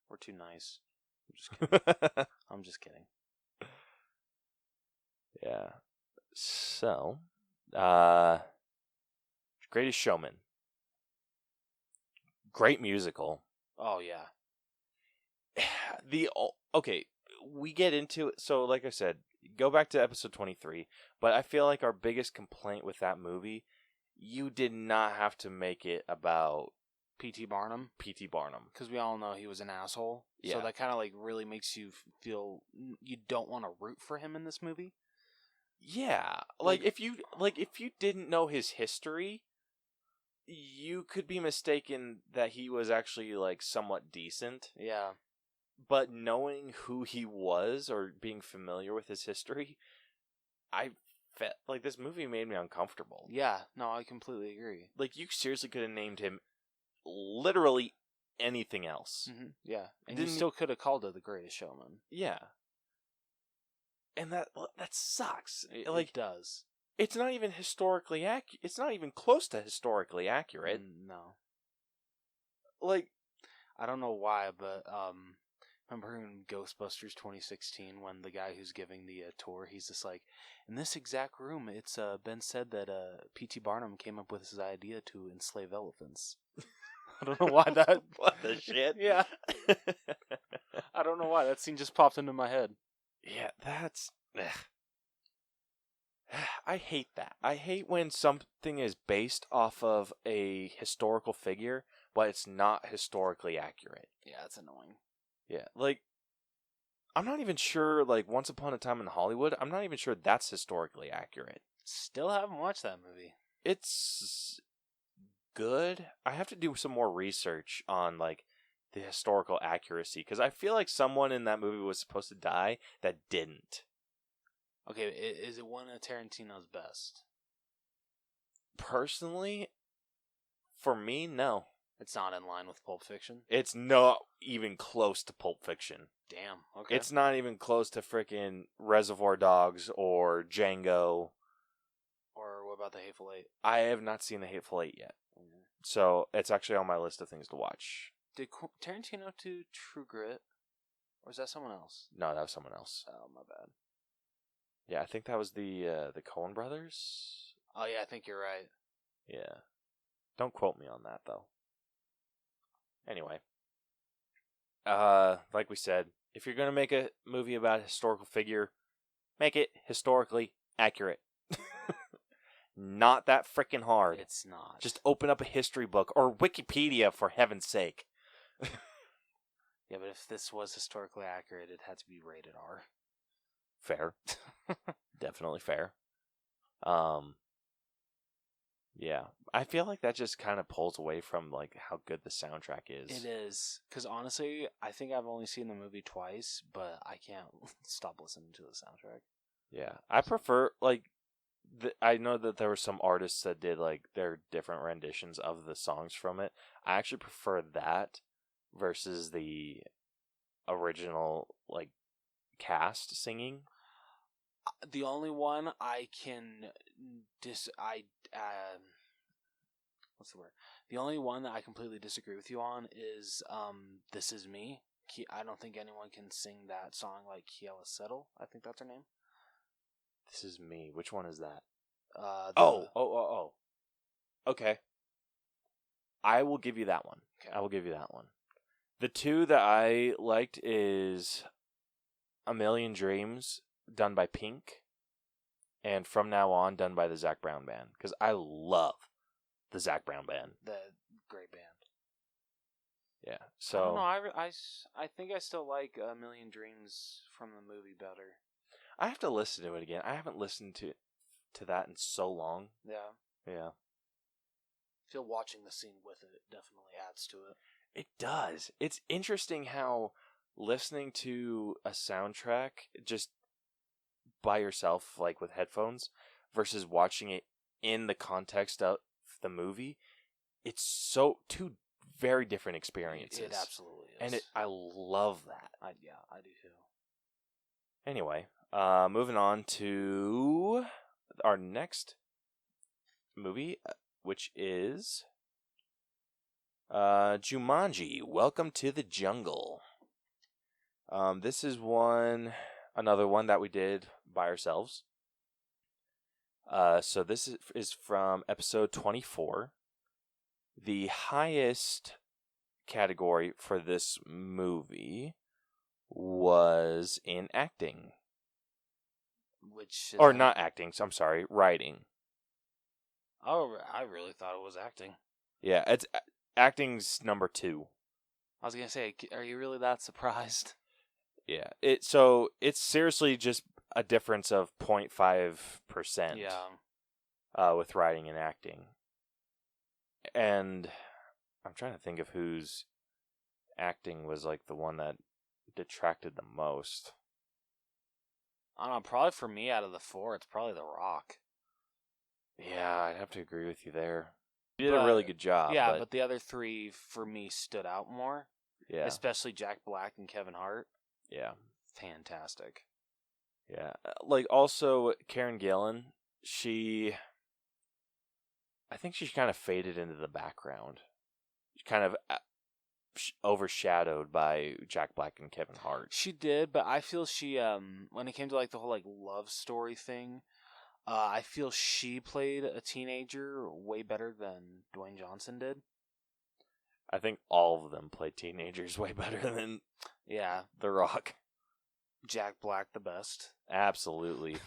We're too nice. I'm just kidding. Yeah. So, Greatest Showman. Great musical. Oh, yeah. Okay, we get into it. So, like I said, go back to episode 23. But I feel like our biggest complaint with that movie, you did not have to make it about P.T. Barnum. P.T. Barnum. Because we all know he was an asshole. Yeah. So that kind of like really makes you feel you don't want to root for him in this movie. Yeah, like if you didn't know his history, you could be mistaken that he was actually like somewhat decent. Yeah. But knowing who he was or being familiar with his history, I felt like this movie made me uncomfortable. Yeah, no, I completely agree. Like you seriously could have named him literally anything else. Mm-hmm. Yeah, and you still could have called it The Greatest Showman. Yeah. And that sucks. It does. It's not even historically accurate. It's not even close to historically accurate. No. Like, I don't know why, but remember in Ghostbusters 2016 when the guy who's giving the tour, he's just like, in this exact room, it's been said that P.T. Barnum came up with his idea to enslave elephants. I don't know why that. What the shit? Yeah. I don't know why that scene just popped into my head. Yeah, that's... I hate that. I hate when something is based off of a historical figure, but it's not historically accurate. Yeah, it's annoying. Yeah, like, I'm not even sure, like, Once Upon a Time in Hollywood, I'm not even sure that's historically accurate. Still haven't watched that movie. It's good. I have to do some more research on, like, the historical accuracy, because I feel like someone in that movie was supposed to die that didn't. Okay, is it one of Tarantino's best? Personally, for me, no. It's not in line with Pulp Fiction? It's not even close to Pulp Fiction. Damn, okay. It's not even close to freaking Reservoir Dogs or Django. Or what about The Hateful Eight? I have not seen The Hateful Eight yet. Mm-hmm. So it's actually on my list of things to watch. Did Tarantino do True Grit? Or is that someone else? No, that was someone else. Oh, my bad. Yeah, I think that was the Coen brothers. Oh, yeah, I think you're right. Yeah. Don't quote me on that, though. Anyway. Like we said, if you're going to make a movie about a historical figure, make it historically accurate. Not that freaking hard. It's not. Just open up a history book or Wikipedia, for heaven's sake. Yeah, but if this was historically accurate, it had to be rated R. Fair. Definitely fair. Yeah. I feel like that just kind of pulls away from like how good the soundtrack is. It is. Because honestly, I think I've only seen the movie twice, but I can't stop listening to the soundtrack. Yeah. I prefer, like, I know that there were some artists that did like their different renditions of the songs from it. I actually prefer that versus the original like cast singing. The only one I can what's the word? The only one that I completely disagree with you on is "This Is Me." I don't think anyone can sing that song like Kiela Settle. I think that's her name. This Is Me. Which one is that? Oh. Okay. I will give you that one. Okay. I will give you that one. The two that I liked is A Million Dreams, done by Pink, and From Now On, done by the Zac Brown Band. Because I love the Zac Brown Band. The great band. Yeah. So I don't know. I think I still like A Million Dreams from the movie better. I have to listen to it again. I haven't listened to that in so long. Yeah. Yeah. I feel watching the scene with it definitely adds to it. It does. It's interesting how listening to a soundtrack just by yourself, like with headphones, versus watching it in the context of the movie, it's so two very different experiences. It absolutely is. And I love that. I do too. Anyway, moving on to our next movie, which is Jumanji, Welcome to the Jungle. This is another one that we did by ourselves. So this is from episode 24. The highest category for this movie was in acting. Which Not acting, so I'm sorry, writing. Oh, I really thought it was acting. Yeah, it's acting's number 2. I was going to say, are you really that surprised? Yeah, it's seriously just a difference of 0.5%. Yeah. With writing and acting. And I'm trying to think of whose acting was like the one that detracted the most. I don't know, probably for me out of the 4, it's probably The Rock. Yeah, I'd have to agree with you there. He did a really good job. Yeah, but the other 3 for me stood out more. Yeah. Especially Jack Black and Kevin Hart. Yeah. Fantastic. Yeah. Like also Karen Gillan, I think she kind of faded into the background. She kind of overshadowed by Jack Black and Kevin Hart. She did, but I feel she when it came to like the whole like love story thing, I feel she played a teenager way better than Dwayne Johnson did. I think all of them played teenagers way better than The Rock. Jack Black the best. Absolutely.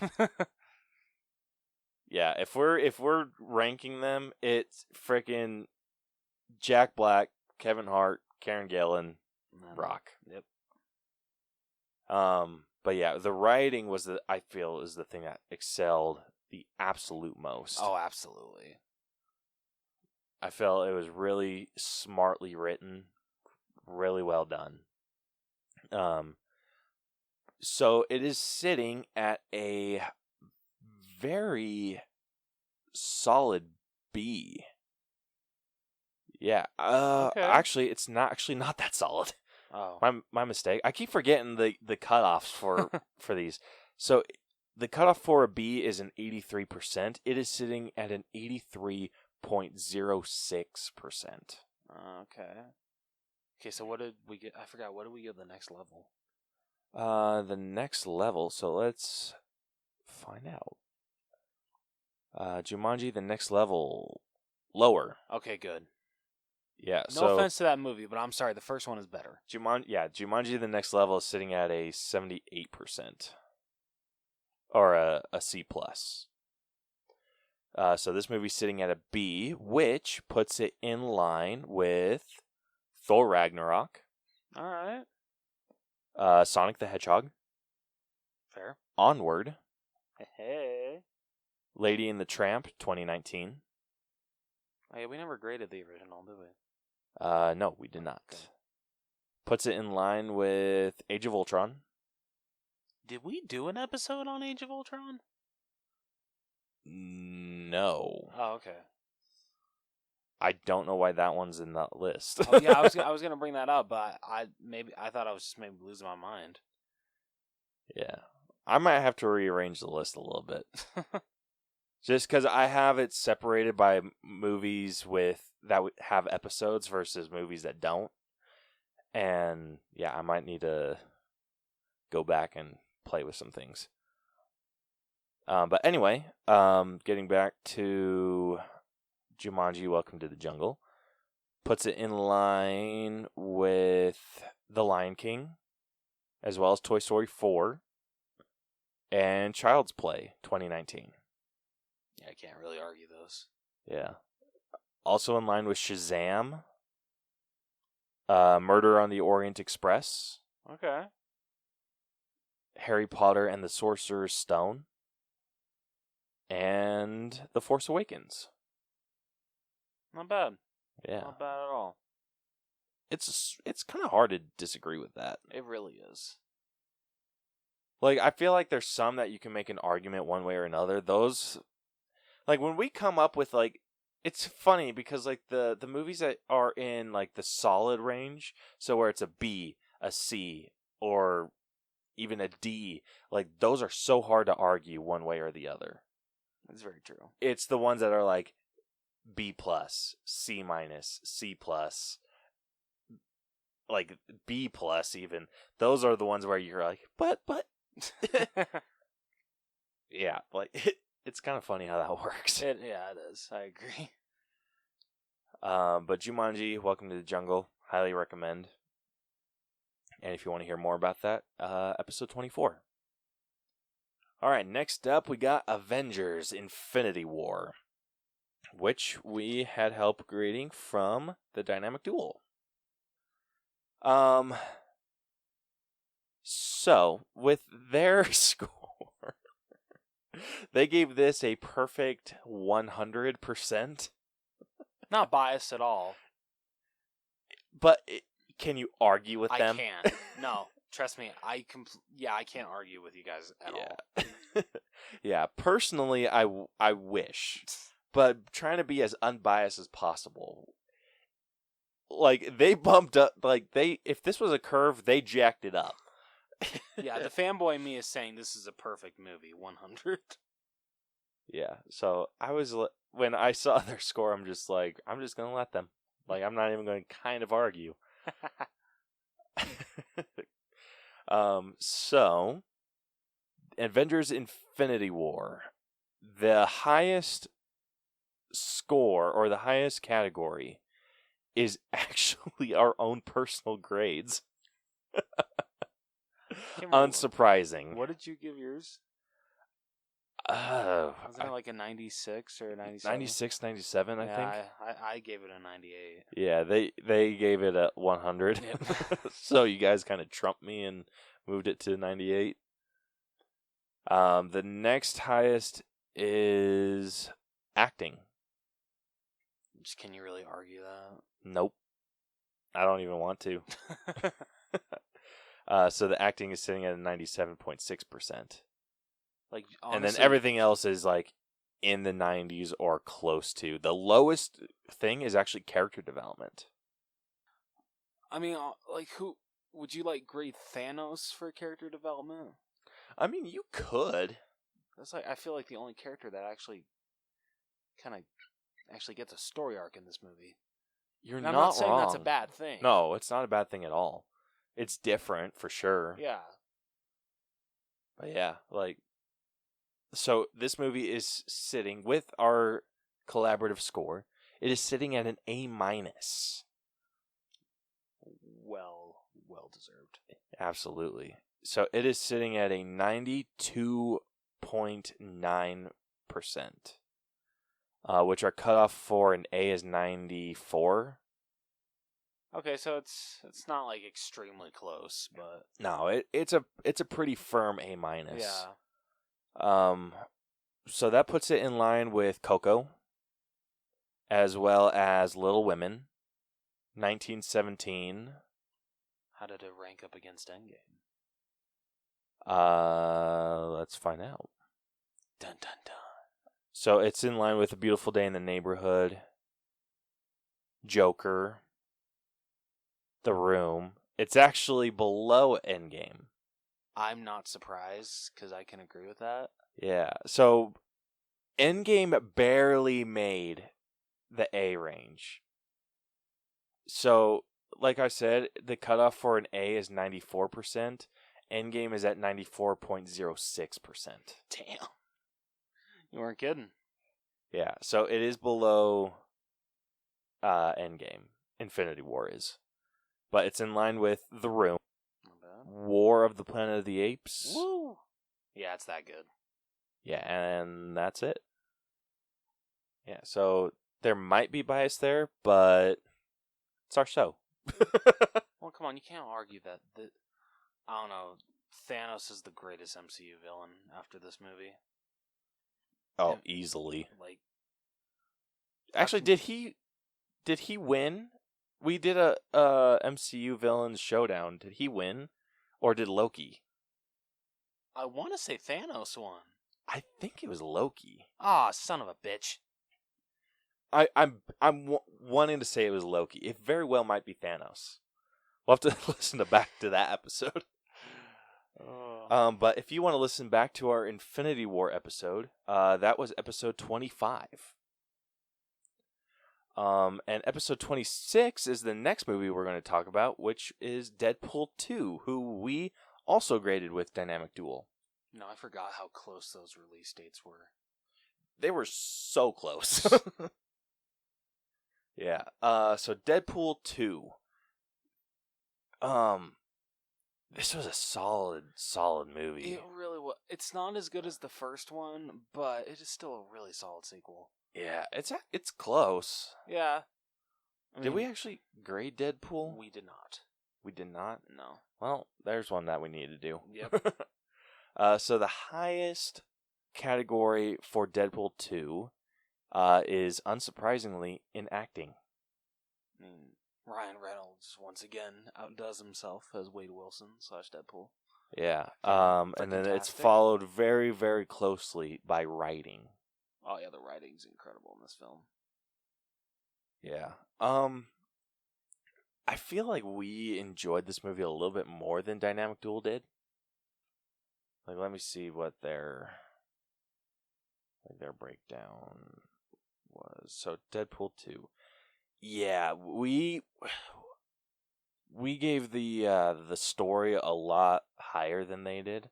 Yeah, if we're ranking them, it's freaking Jack Black, Kevin Hart, Karen Gillan, Rock. Yep. But yeah, the writing I feel is the thing that excelled the absolute most. Oh, absolutely. I felt it was really smartly written, really well done. So it is sitting at a very solid B. Yeah. Okay. Actually, it's not that solid. Oh. My mistake. I keep forgetting the cutoffs for for these. So the cutoff for a B is an 83%. It is sitting at an 83.06%. Okay. Okay, so what did we get? I forgot. What did we get the next level? The next level. So let's find out. Jumanji, the next level, lower. Okay, good. Yeah. No offense to that movie, but I'm sorry, the first one is better. Jumanji: The Next Level is sitting at a 78%, or a C plus. So this movie's sitting at a B, which puts it in line with Thor Ragnarok, All right. Sonic the Hedgehog, Fair. Onward, Hey. Lady and the Tramp 2019. Oh, yeah, we never graded the original, did we? No, we did not. Okay. Puts it in line with Age of Ultron. Did we do an episode on Age of Ultron? No. Oh, okay. I don't know why that one's in that list. Oh, yeah, I was gonna bring that up, but I thought I was just maybe losing my mind. Yeah. I might have to rearrange the list a little bit. Just because I have it separated by movies that have episodes versus movies that don't. And yeah, I might need to go back and play with some things. But anyway, getting back to Jumanji: Welcome to the Jungle, puts it in line with The Lion King, as well as Toy Story 4, and Child's Play 2019. Yeah, I can't really argue those. Yeah. Also in line with Shazam, Murder on the Orient Express, Okay. Harry Potter and the Sorcerer's Stone, and The Force Awakens. Not bad. Yeah. Not bad at all. It's kind of hard to disagree with that. It really is. Like, I feel like there's some that you can make an argument one way or another. Those, like, when we come up with, like, it's funny because, like, the movies that are in, like, the solid range, so where it's a B, a C, or even a D, like, those are so hard to argue one way or the other. That's very true. It's the ones that are, like, B plus, C minus, C plus, like, B plus even. Those are the ones where you're like, but. Yeah, like, it's kind of funny how that works. It is. I agree. But Jumanji: Welcome to the Jungle, highly recommend. And if you want to hear more about that, episode 24. All right, next up we got Avengers: Infinity War, which we had help grading from the Dynamic Duel. So with their score, they gave this a perfect 100%. Not biased at all. But can you argue with them? I can't. No, trust me. I can't argue with you guys at all. Yeah, personally, I wish, but trying to be as unbiased as possible. Like, they bumped up, like, if this was a curve, they jacked it up. Yeah, the fanboy in me is saying this is a perfect movie, 100. Yeah, so when I saw their score, I'm just like, I'm just going to let them. Like, I'm not even going to kind of argue. So, Avengers: Infinity War, the highest score, or the highest category, is actually our own personal grades. Unsurprising. What did you give yours? Wasn't it like a 96 or a 97? 96, 97, I think. I gave it a 98. Yeah, they gave it a 100. Yep. So you guys kind of trumped me and moved it to 98. The next highest is acting. Can you really argue that? Nope. I don't even want to. So the acting is sitting at a 97.6%. Like, honestly, and then everything else is like in the 90s or close to. The lowest thing is actually character development. I mean, like, who would you like grade Thanos for character development? I mean, you could. That's like, I feel like the only character that actually kind of actually gets a story arc in this movie. You're I'm not not saying wrong. that's a bad thing. No, it's not a bad thing at all. It's different for sure. Yeah. But yeah, like, so this movie is sitting with our collaborative score. It is sitting at an A-. Absolutely. So it is sitting at a 92.9%, which our cutoff for an A is 94. Okay, so it's not like extremely close, but No, it's a pretty firm A minus. yeah. So that puts it in line with Coco, as well as Little Women, 1917. How did it rank up against Endgame? Let's find out. Dun dun dun. So it's in line with A Beautiful Day in the Neighborhood, Joker, The Room. It's actually below Endgame. I'm not surprised because I can agree with that. Yeah. So Endgame barely made the A range. So, like I said, the cutoff for an A is 94%. Endgame is at 94.06%. Damn. You weren't kidding. Yeah, so it is below Endgame. Infinity War is. But it's in line with The Room, Not bad. War of the Planet of the Apes. Woo! Yeah, it's that good. Yeah, and that's it. Yeah, so there might be bias there, but it's our show. Well, come on, you can't argue that. I don't know. Thanos is the greatest MCU villain after this movie. Oh, Yeah. easily. Like, Actually, did he win? We did a MCU villains showdown. Did he win, or did Loki? I want to say Thanos won. I think it was Loki. Ah, son of a bitch. I'm wanting to say it was Loki. It very well might be Thanos. We'll have to listen back to that episode. But if you want to listen back to our Infinity War episode, that was episode 25. And episode 26 is the next movie we're going to talk about, which is Deadpool 2, who we also graded with Dynamic Duel. No, I forgot how close those release dates were. They were so close. Yeah. So Deadpool 2. This was a solid movie. It really was. It's not as good as the first one, but it is still a really solid sequel. Yeah, it's close. Yeah. Did we actually grade Deadpool? We did not. We did not? No. Well, there's one that we need to do. Yep. So the highest category for Deadpool 2 is, unsurprisingly, in acting. Ryan Reynolds, once again, outdoes himself as Wade Wilson / Deadpool. Yeah. Yeah, And then it's freaking-tastic. followed very, very closely by writing. Oh, yeah, the writing's incredible in this film. Yeah. I feel like we enjoyed this movie a little bit more than Dynamic Duel did. Like, let me see what their breakdown was. So, Deadpool 2. Yeah, we gave the story a lot higher than they did.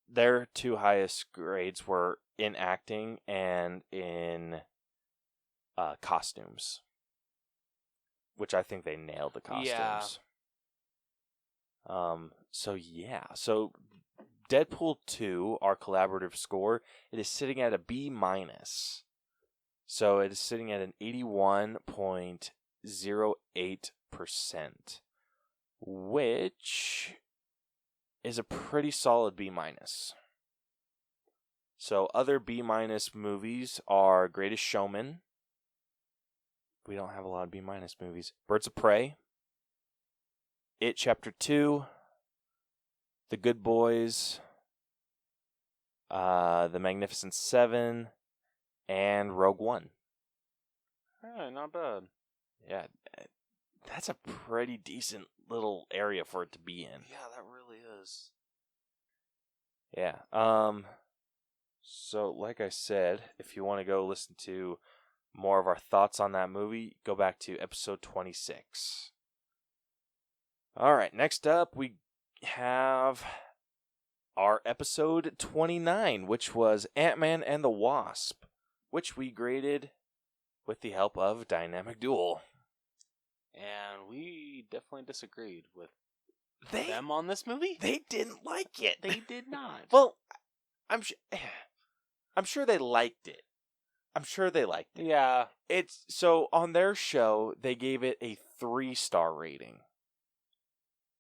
Their two highest grades were in acting and in costumes, which I think they nailed the costumes. Yeah. So Deadpool 2, our collaborative score, it is sitting at a B minus. So it is sitting at an 81.08%, which is a pretty solid B minus. So other B minus movies are Greatest Showman. We don't have a lot of B minus movies. Birds of Prey. It Chapter 2. The Good Boys. The Magnificent Seven. And Rogue One. Hey, not bad. Yeah, that's a pretty decent little area for it to be in. Yeah, that really is. Yeah. So, like I said, if you want to go listen to more of our thoughts on that movie, go back to episode 26. All right, next up we have our episode 29, which was Ant-Man and the Wasp, which we graded with the help of Dynamic Duel. And we we definitely disagreed with They them on this movie. they didn't like it. They did not. Well, I'm sure they liked it. I'm sure they liked it. Yeah. It's so on their show they gave it a 3-star rating.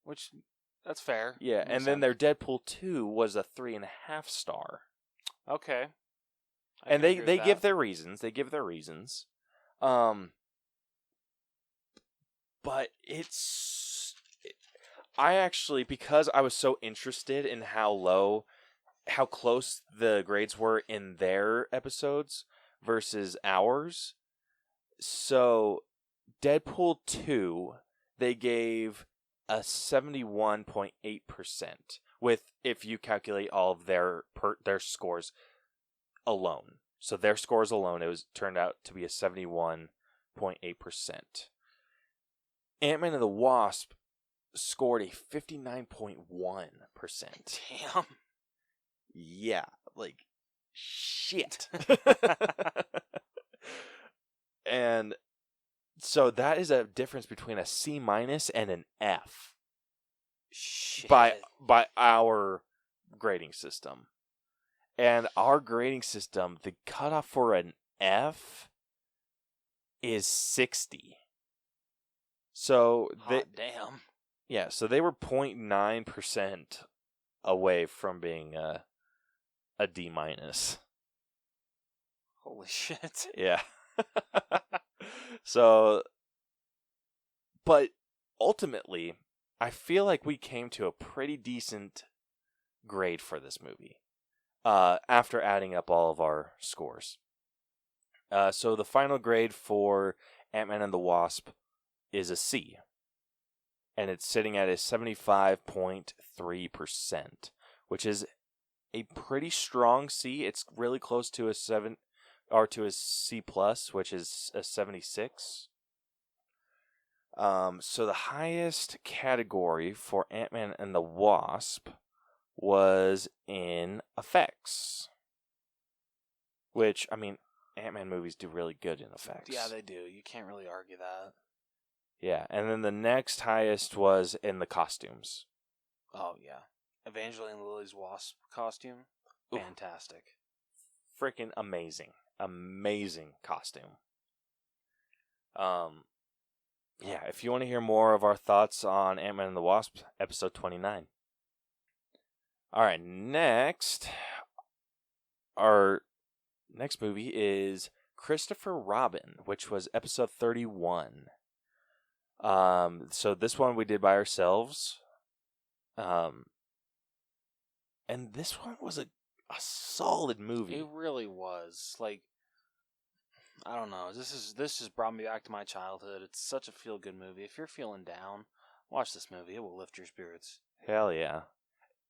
Which, that's fair. Yeah, Makes and then sense. their Deadpool 2 was a 3.5 star. Okay. I And can they agree with give that. their reasons. They give their reasons. But I actually, because I was so interested in how close the grades were in their episodes versus ours. So Deadpool 2, they gave a 71.8% with, if you calculate all of their scores alone. So their scores alone, turned out to be a 71.8%. Ant-Man and the Wasp scored a 59.1%. Damn. Yeah, like shit. And so that is a difference between a C- and an F Shit. by our grading system. And our grading system, the cutoff for an F is 60. So Hot damn. yeah, so they were 0.9% away from being a D-. Holy shit. Yeah. So, but ultimately, I feel like we came to a pretty decent grade for this movie after adding up all of our scores. So the final grade for Ant-Man and the Wasp is a C. And it's sitting at a 75.3%, which is a pretty strong C. It's really close to a 7 or to a C+, which is a 76. So the highest category for Ant-Man and the Wasp was in effects. Which, I mean, Ant-Man movies do really good in effects. Yeah, they do. You can't really argue that. Yeah, and then the next highest was in the costumes. Oh, yeah. Evangeline Lilly's Wasp costume. Ooh. Fantastic. Freaking amazing. Amazing costume. Yeah, if you want to hear more of our thoughts on Ant-Man and the Wasp, episode 29. Alright, next. Our next movie is Christopher Robin, which was episode 31. So this one we did by ourselves. And this one was a solid movie. It really was. Like, I don't know. This just brought me back to my childhood. It's such a feel-good movie. If you're feeling down, watch this movie. It will lift your spirits. Hell yeah.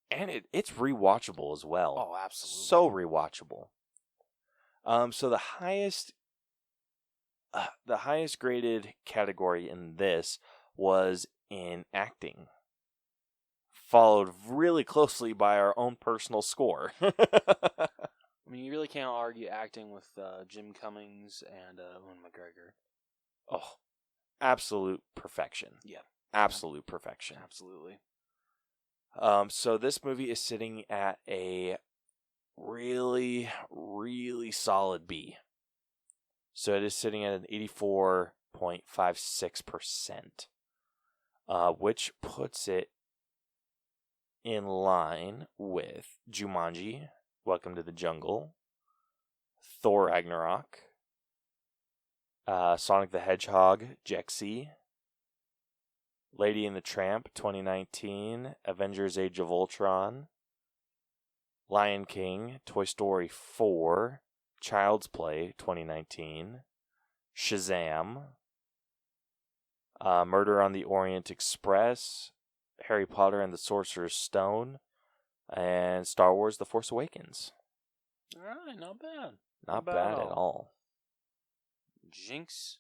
And it's rewatchable as well. Oh, absolutely. So rewatchable. So the highest graded category in this was in acting, followed really closely by our own personal score. I mean, you really can't argue acting with Jim Cummings and Ewan McGregor. Oh, absolute perfection. Yeah. Absolute perfection. Absolutely. So this movie is sitting at a really, really solid B. So it is sitting at an 84.56%, which puts it in line with Jumanji, Welcome to the Jungle, Thor Ragnarok, Sonic the Hedgehog, Jexy, Lady and the Tramp 2019, Avengers Age of Ultron, Lion King, Toy Story 4, Child's Play 2019, Shazam, Murder on the Orient Express, Harry Potter and the Sorcerer's Stone, and Star Wars The Force Awakens. Alright, not bad. Not bad at all. Jinx,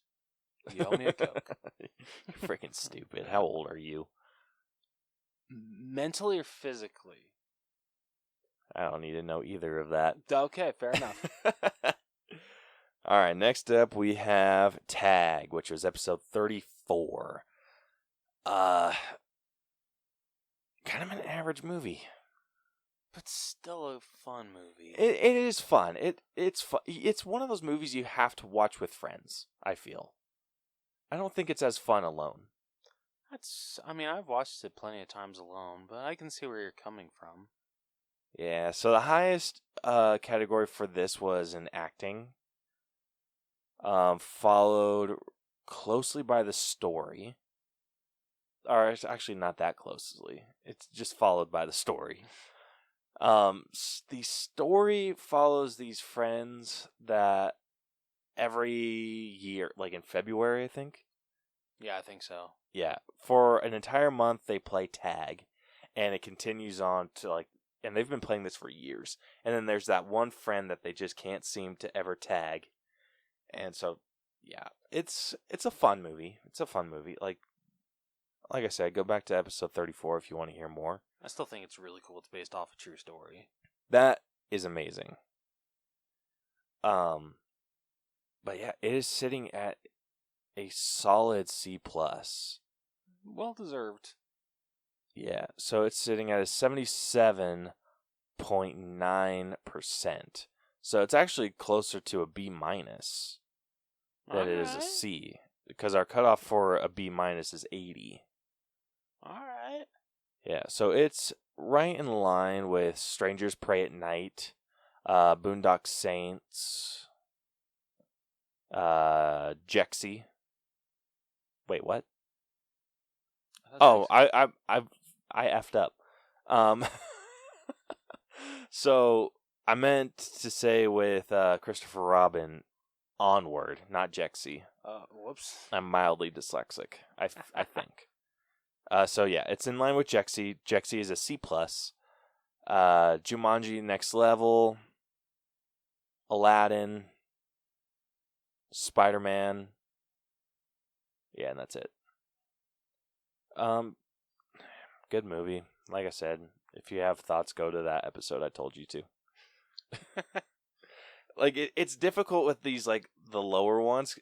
you owe me a Coke. You're freaking stupid. How old are you? Mentally or physically? I don't need to know either of that. Okay, fair enough. Alright, next up we have Tag, which was episode 34. Kind of an average movie. But still a fun movie. It is fun. It's fun. It's one of those movies you have to watch with friends, I feel. I don't think it's as fun alone. I've watched it plenty of times alone, but I can see where you're coming from. Yeah, so the highest category for this was in acting. Followed closely by the story. Or it's actually not that closely. It's just followed by the story. The story follows these friends that every year, like in February, I think. Yeah, I think so. Yeah, for an entire month they play tag, and it continues on to and they've been playing this for years. And then there's that one friend that they just can't seem to ever tag, and so yeah, it's a fun movie. It's a fun movie. Like I said, go back to episode 34 if you want to hear more. I still think it's really cool. It's based off a true story. That is amazing. But yeah, it is sitting at a solid C+. Well deserved. Yeah, so it's sitting at a 77.9%. So it's actually closer to a B- than it is a C, because our cutoff for a B- is 80. Alright. Yeah, so it's right in line with Strangers Pray at Night, Boondock Saints, Jexy. Wait, what? Oh, I effed up. So I meant to say with Christopher Robin, Onward, not Jexy. Whoops. I'm mildly dyslexic, I think. So yeah, it's in line with Jexy. Jexy is a C+. Jumanji Next Level, Aladdin, Spider-Man. Yeah, and that's it. Good movie. Like I said, if you have thoughts, go to that episode I told you to. It's difficult with these, the lower ones,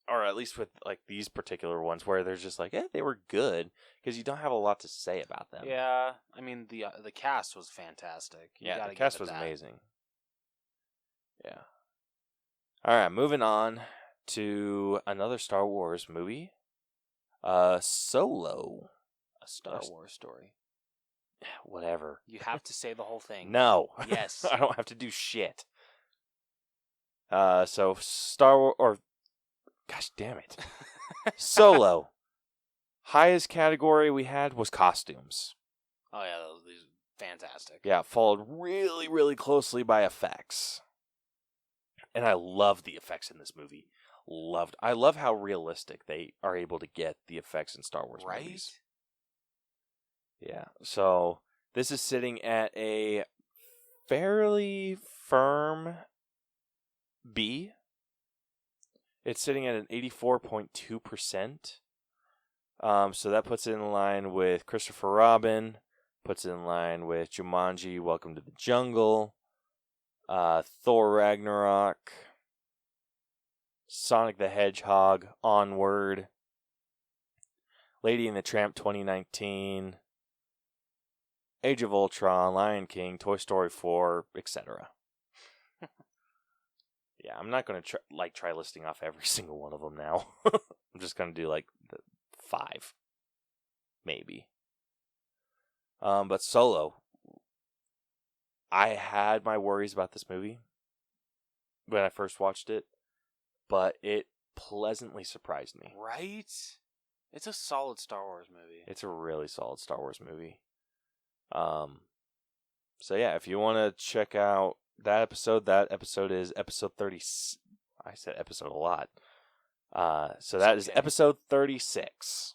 or at least with, these particular ones, where there's just they were good, because you don't have a lot to say about them. Yeah, I mean, the cast was fantastic. The cast was amazing. Yeah. Alright, moving on to another Star Wars movie. Solo. A Star Wars story. Whatever. You have to say the whole thing. No. Yes. I don't have to do shit. So Star Wars, or gosh damn it. Solo. Highest category we had was costumes. Oh yeah, these fantastic. Yeah, followed really, really closely by effects. And I love the effects in this movie. I love how realistic they are able to get the effects in Star Wars movies. Yeah, so this is sitting at a fairly firm B. It's sitting at an 84.2%. So that puts it in line with Christopher Robin, puts it in line with Jumanji, Welcome to the Jungle, Thor Ragnarok, Sonic the Hedgehog, Onward, Lady and the Tramp 2019, Age of Ultron, Lion King, Toy Story 4, etc. Yeah, I'm not going to try listing off every single one of them now. I'm just going to do the 5, maybe. But Solo, I had my worries about this movie when I first watched it, but it pleasantly surprised me. Right? It's a solid Star Wars movie. It's a really solid Star Wars movie. So yeah, if you want to check out that episode is episode 30. I said episode a lot. So that is episode 36.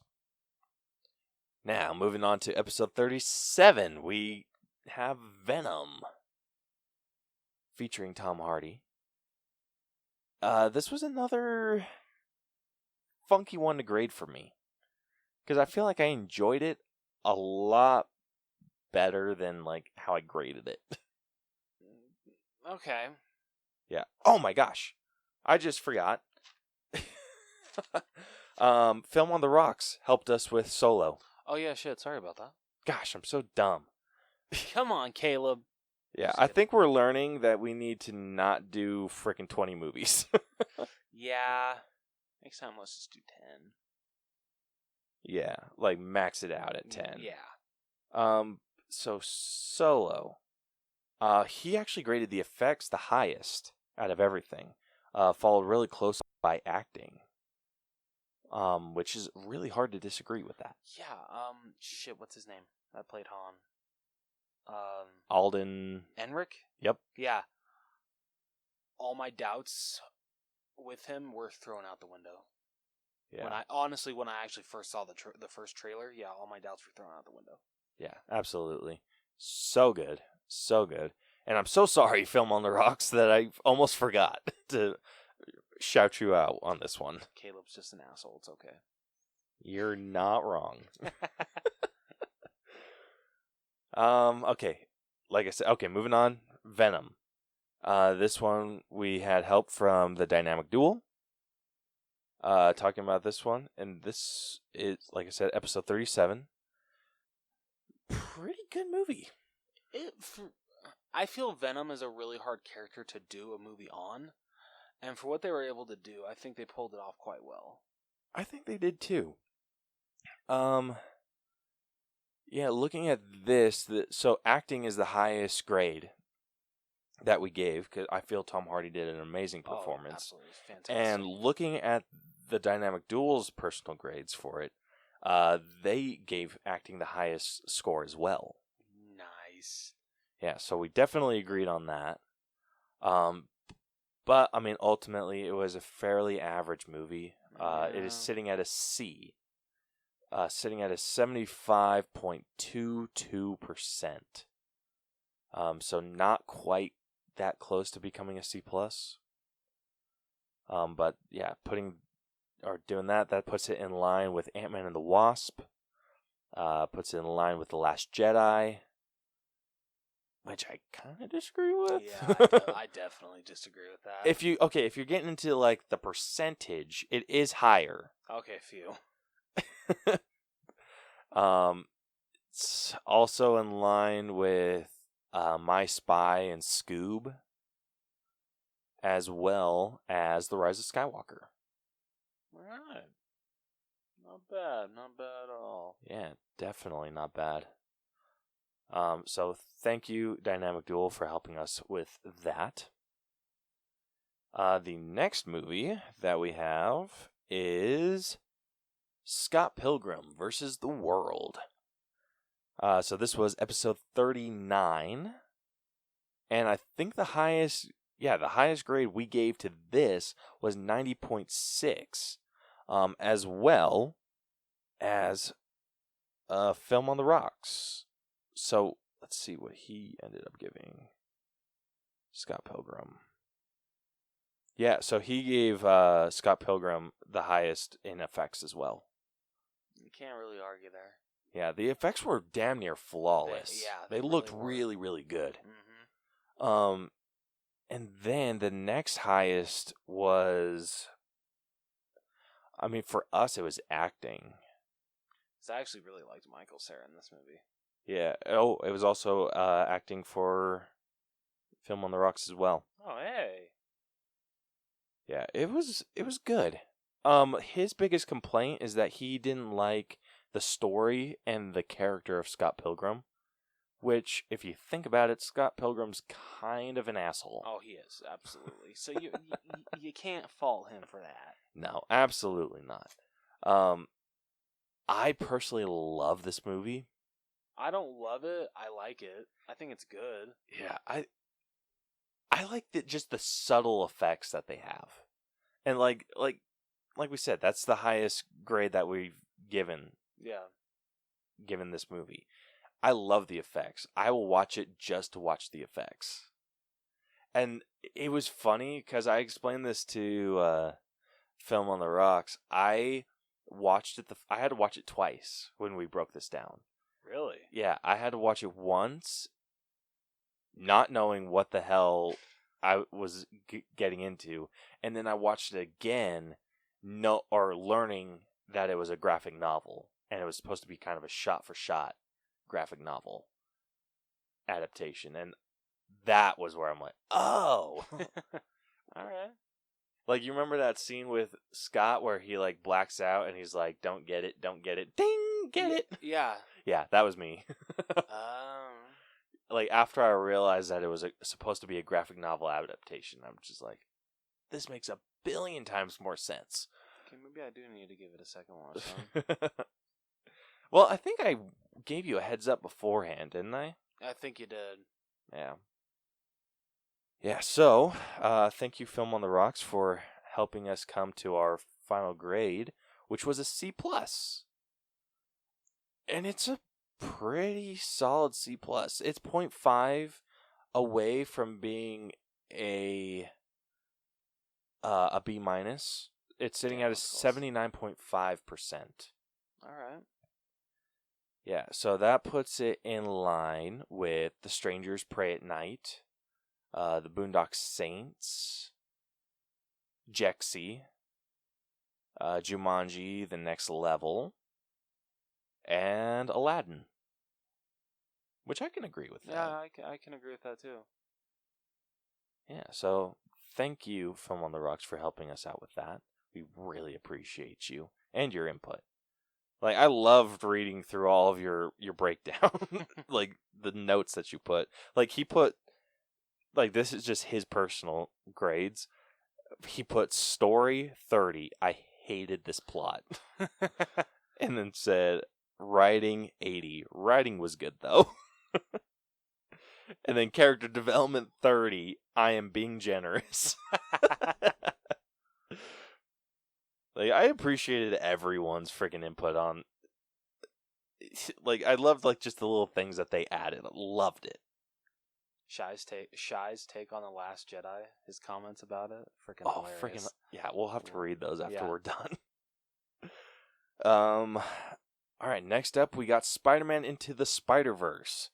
Now, moving on to episode 37, we have Venom, featuring Tom Hardy. This was another funky one to grade for me, because I feel like I enjoyed it a lot better than how I graded it. Okay. Yeah. Oh my gosh. I just forgot. Film on the Rocks helped us with Solo. Oh, yeah, shit. Sorry about that. Gosh, I'm so dumb. Come on, Caleb. Yeah, Just I kidding. think we're learning that we need to not do frickin' 20 movies. Yeah. Next time, let's just do 10. Yeah, like max it out at 10. Yeah. So Solo, he actually graded the effects the highest out of everything, followed really close by acting, which is really hard to disagree with that. Yeah. Shit, what's his name? That played Han. Alden. Enric? Yep. Yeah. All my doubts with him were thrown out the window. Yeah. When I actually first saw the first trailer, yeah, all my doubts were thrown out the window. Yeah, absolutely. So good. So good. And I'm so sorry, Film on the Rocks, that I almost forgot to shout you out on this one. Caleb's just an asshole. It's okay. You're not wrong. Okay. Like I said, okay, moving on. Venom. This one, we had help from the Dynamic Duel. Talking about this one. And this is, like I said, episode 37. Pretty good movie. I feel Venom is a really hard character to do a movie on. And for what they were able to do, I think they pulled it off quite well. I think they did too. Yeah, looking at this, so acting is the highest grade that we gave, because I feel Tom Hardy did an amazing performance. Absolutely. Fantastic. And looking at the Dynamic Duel's personal grades for it, they gave acting the highest score as well. Nice. Yeah, so we definitely agreed on that. But, I mean, ultimately, it was a fairly average movie. It is sitting at a C. Sitting at a 75.22%. So not quite that close to becoming a C+. But, yeah, doing that puts it in line with Ant-Man and the Wasp. Puts it in line with The Last Jedi, which I kind of disagree with. Yeah, I definitely disagree with that. If you're getting into like the percentage, it is higher. Okay, few. It's also in line with My Spy and Scoob, as well as The Rise of Skywalker. Alright. Not bad at all. Yeah, definitely not bad. So thank you, Dynamic Duel, for helping us with that. The next movie that we have is Scott Pilgrim versus the World. So this was episode 39. And I think the highest grade we gave to this was 90.6. As well as Film on the Rocks. So let's see what he ended up giving Scott Pilgrim. Yeah, so he gave Scott Pilgrim the highest in effects as well. You can't really argue there. Yeah, the effects were damn near flawless. They looked really, really good. Mm-hmm. And then the next highest was, I mean, for us, it was acting. So I actually really liked Michael Cera in this movie. Yeah. Oh, it was also acting for Film on the Rocks as well. Oh, hey. Yeah, it was good. His biggest complaint is that he didn't like the story and the character of Scott Pilgrim, which, if you think about it, Scott Pilgrim's kind of an asshole. Oh, he is, absolutely. So you can't fault him for that. No, absolutely not. I personally love this movie. I don't love it. I like it. I think it's good. Yeah, I like just the subtle effects that they have, and like we said, that's the highest grade that we've given this movie. I love the effects. I will watch it just to watch the effects. And it was funny because I explained this to Film on the Rocks. I had to watch it twice when we broke this down. Really? Yeah, I had to watch it once, not knowing what the hell I was getting into, and then I watched it again, learning that it was a graphic novel, and it was supposed to be kind of a shot-for-shot graphic novel adaptation, and that was where I'm like, oh, all right. Like, you remember that scene with Scott where he, like, blacks out and he's like, don't get it, ding, get it. Yeah. Yeah, that was me. Like, after I realized that it was supposed to be a graphic novel adaptation, I'm just like, this makes a billion times more sense. Okay, maybe I do need to give it a second watch, then. Well, I think I gave you a heads up beforehand, didn't I? I think you did. Yeah. Yeah, so, thank you, Film on the Rocks, for helping us come to our final grade, which was a C+. And it's a pretty solid C+. It's 0.5 away from being a B-. It's sitting at a 79.5%. All right. Yeah, so that puts it in line with The Strangers Pray at Night, The Boondock Saints, Jexy, Jumanji, The Next Level, and Aladdin. Which I can agree with that. Yeah, I can agree with that too. Yeah, so thank you, Film on the Rocks, for helping us out with that. We really appreciate you and your input. Like, I loved reading through all of your breakdown. Like, the notes that you put. Like, he put, like, this is just his personal grades. He put story 30. I hated this plot. And then said writing 80. Writing was good, though. And then character development 30. I am being generous. Like, I appreciated everyone's freaking input on. Like, I loved, like, just the little things that they added. I loved it. Shy's take on The Last Jedi, his comments about it, freaking hilarious. Freaking, yeah, we'll have to read those after we're done. All right, next up we got Spider-Man Into the Spider-Verse,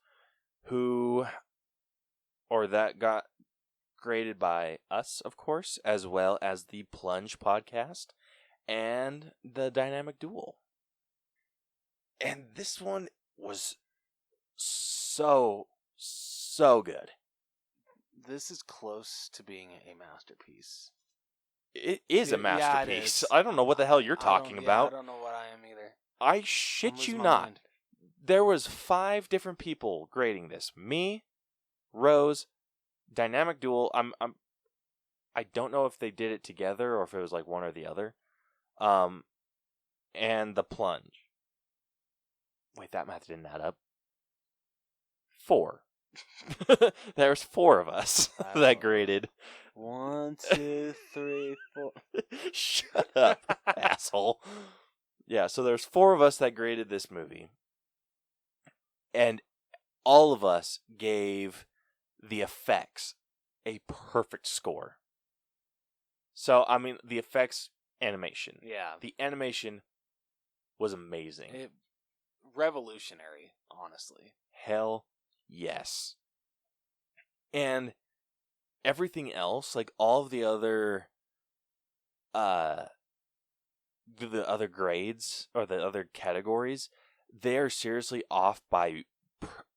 that got graded by us, of course, as well as the Plunge podcast and the Dynamic Duel. And this one was so good. This is close to being a masterpiece. It is a masterpiece. Yeah, it is. I don't know what the hell you're talking about. I don't know what I am either. I shit you not. Mind. There was 5 different people grading this. Me, Rose, Dynamic Duel. I don't know if they did it together or if it was like one or the other. And the Plunge. Wait, that math didn't add up. 4. There's 4 of us that graded. 1, 2, 3, 4. Shut up, asshole. Yeah, so there's 4 of us that graded this movie. And all of us gave the effects a perfect score. So, I mean, the effects, animation. Yeah. The animation was amazing. Revolutionary, honestly. Hell yes. And everything else, like all of the other grades or the other categories, they're seriously off by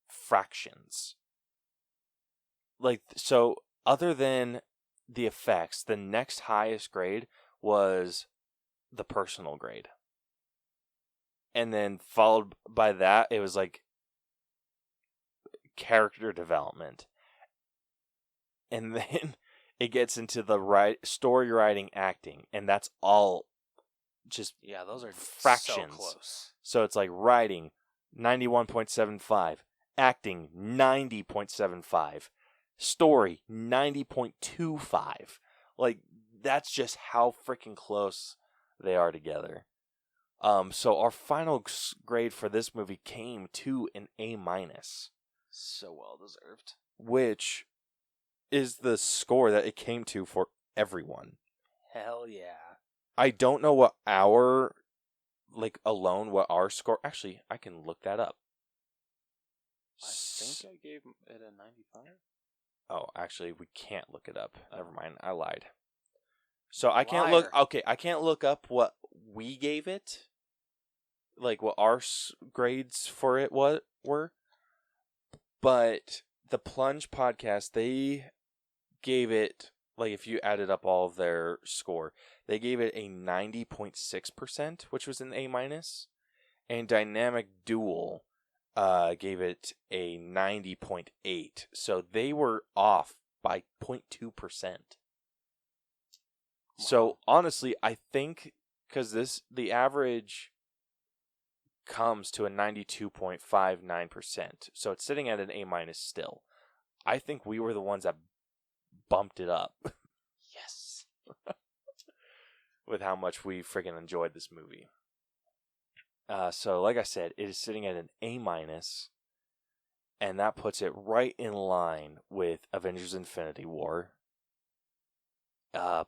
fractions. Like, so other than the effects, the next highest grade was the personal grade. And then followed by that, it was like character development. And then it gets into the story writing, acting, and that's all just those are fractions. So close. So it's like writing 91.75, acting 90.75, story 90.25. Like, that's just how freaking close they are together. So our final grade for this movie came to an A-. So well deserved. Which is the score that it came to for everyone. Hell yeah. I don't know what our score... Actually, I can look that up. I think I gave it a 95. Oh, actually, we can't look it up. Never mind, I lied. So I can't Liar. I can't look up what we gave it, like what our grades for it were. But the Plunge podcast, they gave it, like if you added up all of their score, they gave it a 90.6%, which was an A-. And Dynamic Duel gave it a 90.8. So they were off by 0.2%. So honestly, I think because the average comes to a 92.59%, so it's sitting at an A- still. I think we were the ones that bumped it up. Yes. With how much we freaking enjoyed this movie. So like I said, it is sitting at an A-, and that puts it right in line with Avengers Infinity War.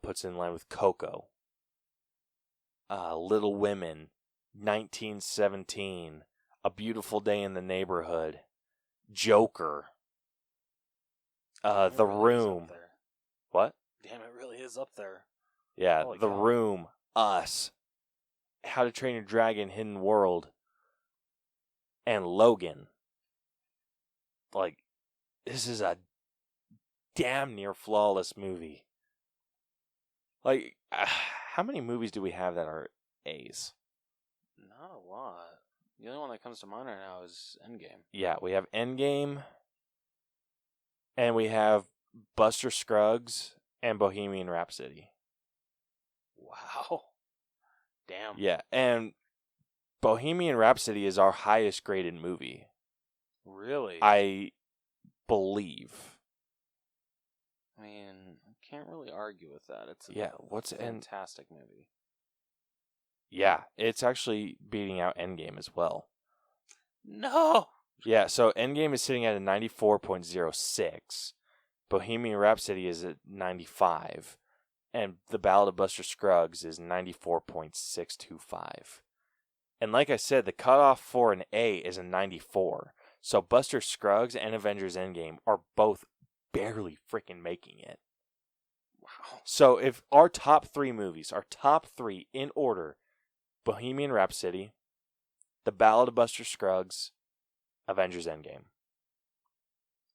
Puts it in line with Coco. Little Women, 1917, A Beautiful Day in the Neighborhood, Joker, The Room. What? Damn, it really is up there. Yeah, Holy The cow. Room, Us, How to Train Your Dragon, Hidden World, and Logan. Like, this is a damn near flawless movie. Like, how many movies do we have that are A's? Not a lot. The only one that comes to mind right now is Endgame. Yeah, we have Endgame, and we have Buster Scruggs and Bohemian Rhapsody. Wow. Damn. Yeah, and Bohemian Rhapsody is our highest graded movie. Really? I believe. I mean, I can't really argue with that. It's a fantastic movie. Yeah, it's actually beating out Endgame as well. No! Yeah, so Endgame is sitting at a 94.06. Bohemian Rhapsody is at 95. And The Ballad of Buster Scruggs is 94.625. And like I said, the cutoff for an A is a 94. So Buster Scruggs and Avengers Endgame are both barely freaking making it. Wow. So if our top three movies, our top three in order, Bohemian Rhapsody, The Ballad of Buster Scruggs, Avengers Endgame.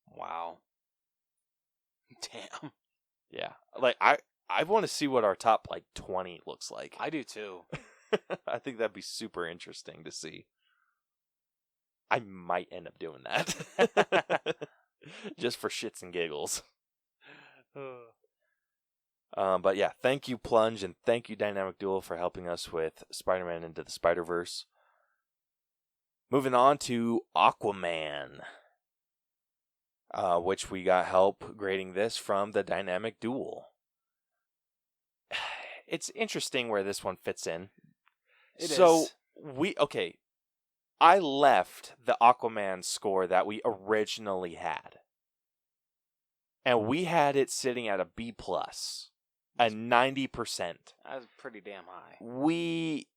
Wow. Damn. Yeah. Like I want to see what our top 20 looks like. I do too. I think that'd be super interesting to see. I might end up doing that. Just for shits and giggles. But yeah, thank you, Plunge, and thank you, Dynamic Duel, for helping us with Spider-Man Into the Spider-Verse. Moving on to Aquaman, which we got help grading this from the Dynamic Duel. It's interesting where this one fits in. It so is. I left the Aquaman score that we originally had. And we had it sitting at a B+, a 90%. That's pretty damn high. We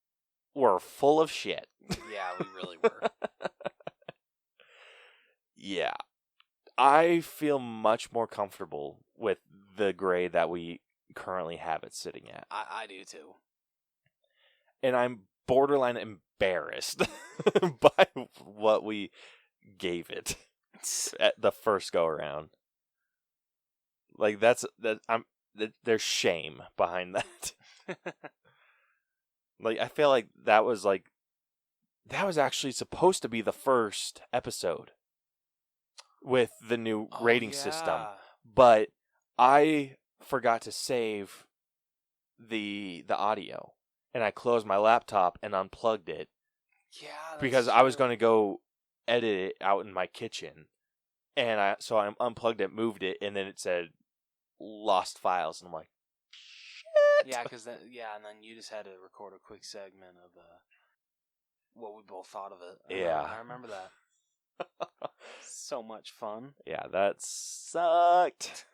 were full of shit. Yeah, we really were. Yeah. I feel much more comfortable with the grade that we currently have it sitting at. I do too. And I'm borderline embarrassed by what we gave it at the first go around. Like there's shame behind that. Like I feel like that was actually supposed to be the first episode with the new rating system, but I forgot to save the audio, and I closed my laptop and unplugged it. Yeah, because I was going to go edit it out in my kitchen, and I unplugged it, moved it, and then it said lost files, and I'm like, shit. Yeah, and then you just had to record a quick segment of what we both thought of it. I remember that. So much fun. Yeah, that sucked.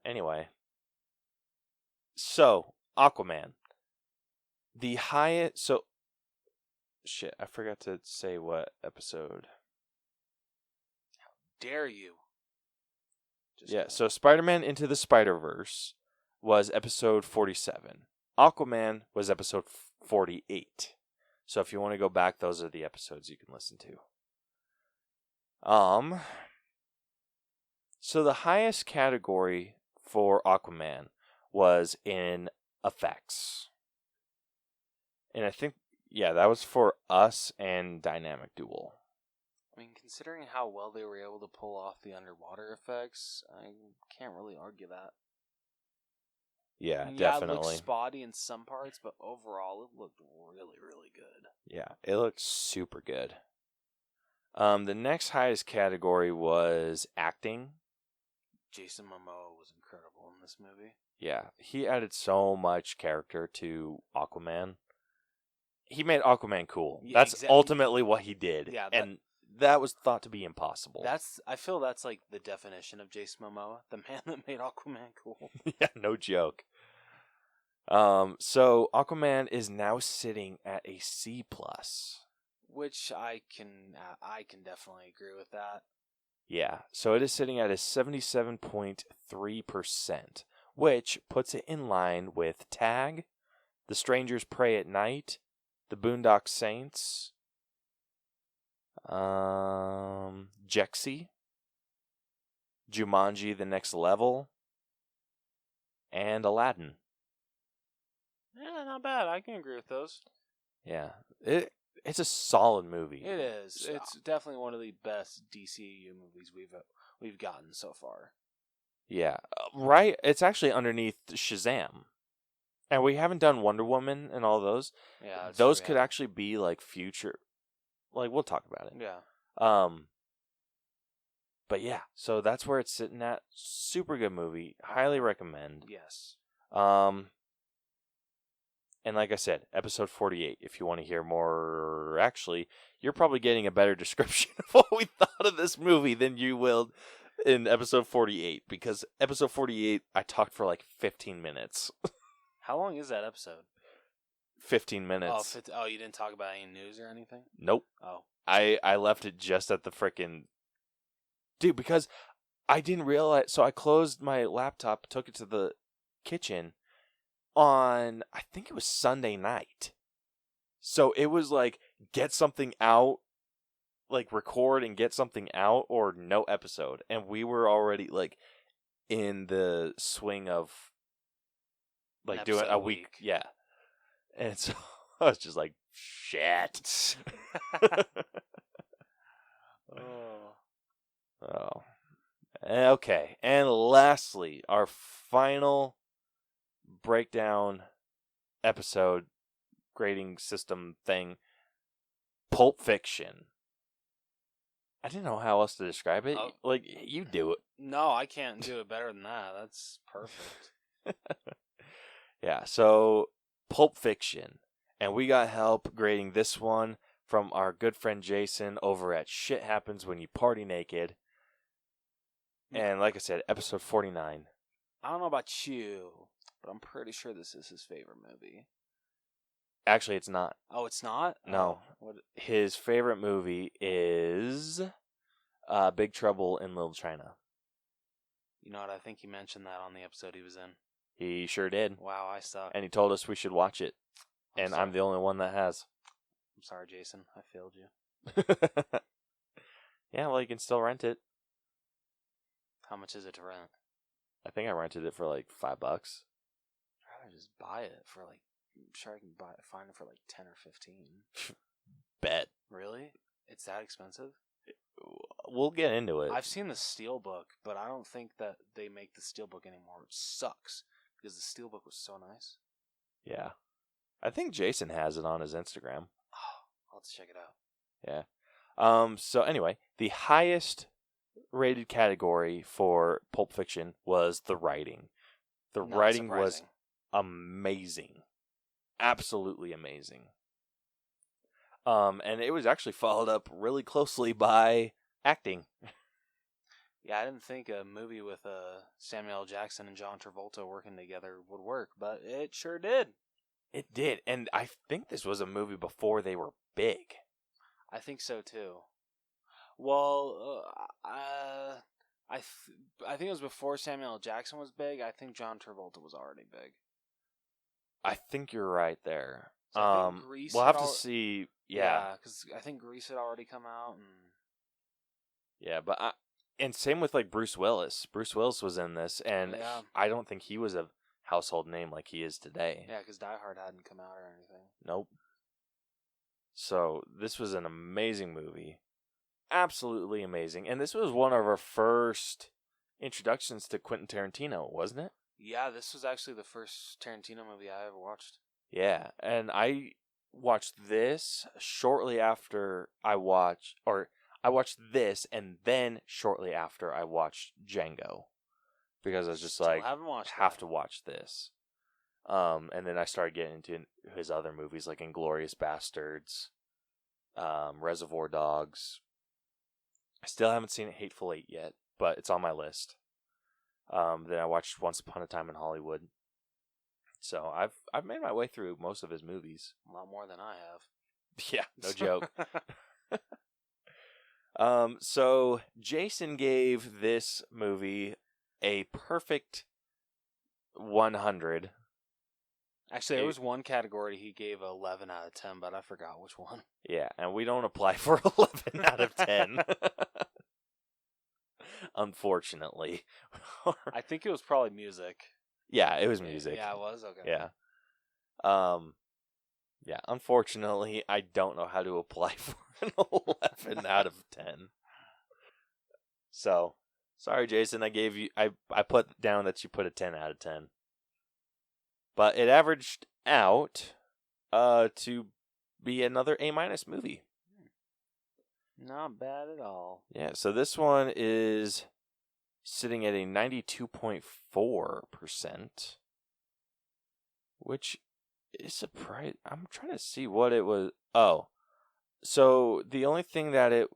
Anyway. So, Aquaman. The highest... So, shit, I forgot to say what episode. How dare you? So Spider-Man Into the Spider-Verse was episode 47. Aquaman was episode 48. So if you want to go back, those are the episodes you can listen to. So the highest category for Aquaman was in effects. And I think, yeah, that was for us and Dynamic Duel. I mean, considering how well they were able to pull off the underwater effects, I can't really argue that. Yeah, I mean, definitely. Yeah, it looked spotty in some parts, but overall it looked really, really good. Yeah, it looked super good. The next highest category was acting. Jason Momoa was incredible in this movie. Yeah, he added so much character to Aquaman. He made Aquaman cool. Yeah, that's exactly. Ultimately what he did. Yeah, and that was thought to be impossible. I feel that's like the definition of Jason Momoa, the man that made Aquaman cool. Yeah, no joke. So Aquaman is now sitting at a C+. Which I can definitely agree with that. Yeah, so it is sitting at a 77.3%, which puts it in line with Tag, The Strangers Pray at Night, The Boondock Saints, Jexy, Jumanji: The Next Level, and Aladdin. Yeah, not bad. I can agree with those. Yeah, it's a solid movie. It is. It's definitely one of the best DCU movies we've gotten so far. Yeah, right. It's actually underneath Shazam, and we haven't done Wonder Woman and all those. Yeah, those could actually be like future. Like we'll talk about it. Yeah. But yeah, so that's where it's sitting at. Super good movie. Highly recommend. Yes. And like I said, episode 48, if you want to hear more, actually, you're probably getting a better description of what we thought of this movie than you will in episode 48, because episode 48, I talked for like 15 minutes. How long is that episode? 15 minutes. Oh, you didn't talk about any news or anything? Nope. Oh. I left it just at the frickin'... Dude, because I didn't realize... So I closed my laptop, took it to the kitchen on, I think it was Sunday night. So it was like, get something out, like record and get something out, or no episode. And we were already like in the swing of like doing a week. Yeah. And so I was just like, shit. Oh. Okay. And lastly, our final breakdown episode grading system thing, Pulp Fiction. I didn't know how else to describe it. Like, you do it. No, I can't do it better than that. That's perfect. Yeah, so Pulp Fiction. And we got help grading this one from our good friend Jason over at Shit Happens When You Party Naked. And like I said, episode 49. I don't know about you, but I'm pretty sure this is his favorite movie. Actually, it's not. Oh, it's not? No. Oh, his favorite movie is Big Trouble in Little China. You know what? I think he mentioned that on the episode he was in. He sure did. Wow, I suck. And he told us we should watch it. I'm the only one that has. I'm sorry, Jason. I failed you. Yeah, well, you can still rent it. How much is it to rent? I think I rented it for like $5. I'd rather just buy it for like... I'm sure I can find it for like 10 or 15. Bet. Really? It's that expensive? We'll get into it. I've seen the Steelbook, but I don't think that they make the Steelbook anymore, which sucks, because the Steelbook was so nice. Yeah. I think Jason has it on his Instagram. Oh, I'll have to check it out. Yeah. So anyway, the highest rated category for Pulp Fiction was the writing. The writing was amazing. Absolutely amazing. And it was actually followed up really closely by acting. Yeah, I didn't think a movie with Samuel L. Jackson and John Travolta working together would work, but it sure did. It did, and I think this was a movie before they were big. I think so too. Well, I I think it was before Samuel L. Jackson was big. I think John Travolta was already big. I think you're right there. So I think Grease we'll had have to see. Yeah, because I think Grease had already come out, and yeah, but and same with like Bruce Willis. Bruce Willis was in this, and Yeah. I don't think he was a household name like he is today. yeah, because Die Hard hadn't come out or anything. Nope. So this was an amazing movie. Absolutely amazing. And this was one of our first introductions to Quentin Tarantino, wasn't it? Yeah, this was actually the first Tarantino movie I ever watched. Yeah. And I watched this shortly after I watched this, and then shortly after I watched Django. Because I was just Still like, haven't watched have that. to watch this. And then I started getting into his other movies like Inglourious Bastards, Reservoir Dogs. I still haven't seen Hateful Eight yet, but it's on my list. Then I watched Once Upon a Time in Hollywood. So I've made my way through most of his movies. A lot more than I have. Yeah, no joke. So Jason gave this movie a perfect 100. Actually, there was one category he gave 11 out of 10, but I forgot which one. Yeah, and we don't apply for 11 out of 10. Unfortunately. I think it was probably music. Yeah, it was music. Yeah, it was? Okay. Yeah. Yeah, unfortunately, I don't know how to apply for an 11 out of 10. So, sorry, Jason, I put down that you put a 10 out of 10. But it averaged out to be another A- movie. Not bad at all. Yeah, so this one is sitting at a 92.4%, which is surprising. I'm trying to see what it was. Oh, so the only thing that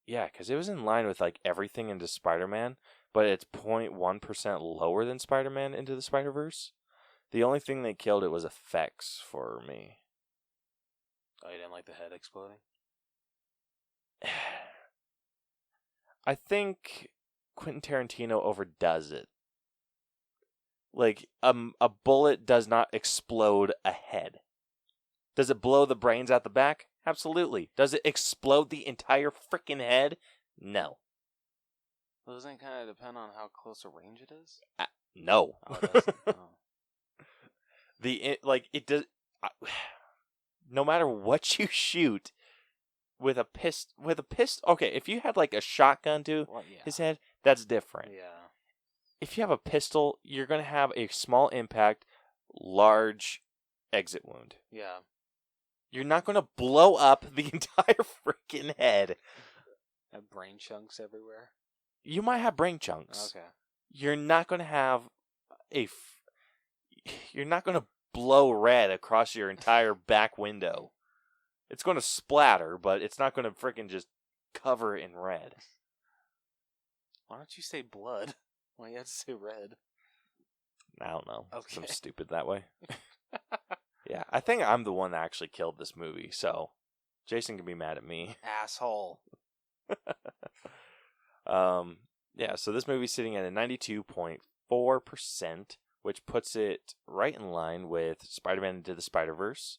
because it was in line with like everything into Spider-Man, but it's 0.1% lower than Spider-Man Into the Spider-Verse. The only thing they killed it was effects for me. Oh, you didn't like the head exploding? I think Quentin Tarantino overdoes it. Like, a bullet does not explode a head. Does it blow the brains out the back? Absolutely. Does it explode the entire freaking head? No. Well, doesn't it kind of depend on how close a range it is? No. Oh, it doesn't. Oh. It does. No matter what you shoot with a pistol. Okay, if you had like a shotgun to his head, that's different. Yeah. If you have a pistol, you're going to have a small impact, large exit wound. Yeah. You're not going to blow up the entire freaking head. Have brain chunks everywhere? You might have brain chunks. Okay. You're not going to have you're not going to blow red across your entire back window. It's going to splatter, but it's not going to freaking just cover it in red. Why don't you say blood? Why you have to say red? I don't know. Okay. I'm stupid that way. Yeah, I think I'm the one that actually killed this movie, so Jason can be mad at me. Asshole. Yeah, so this movie's sitting at a 92.4%, which puts it right in line with Spider-Man Into the Spider-Verse,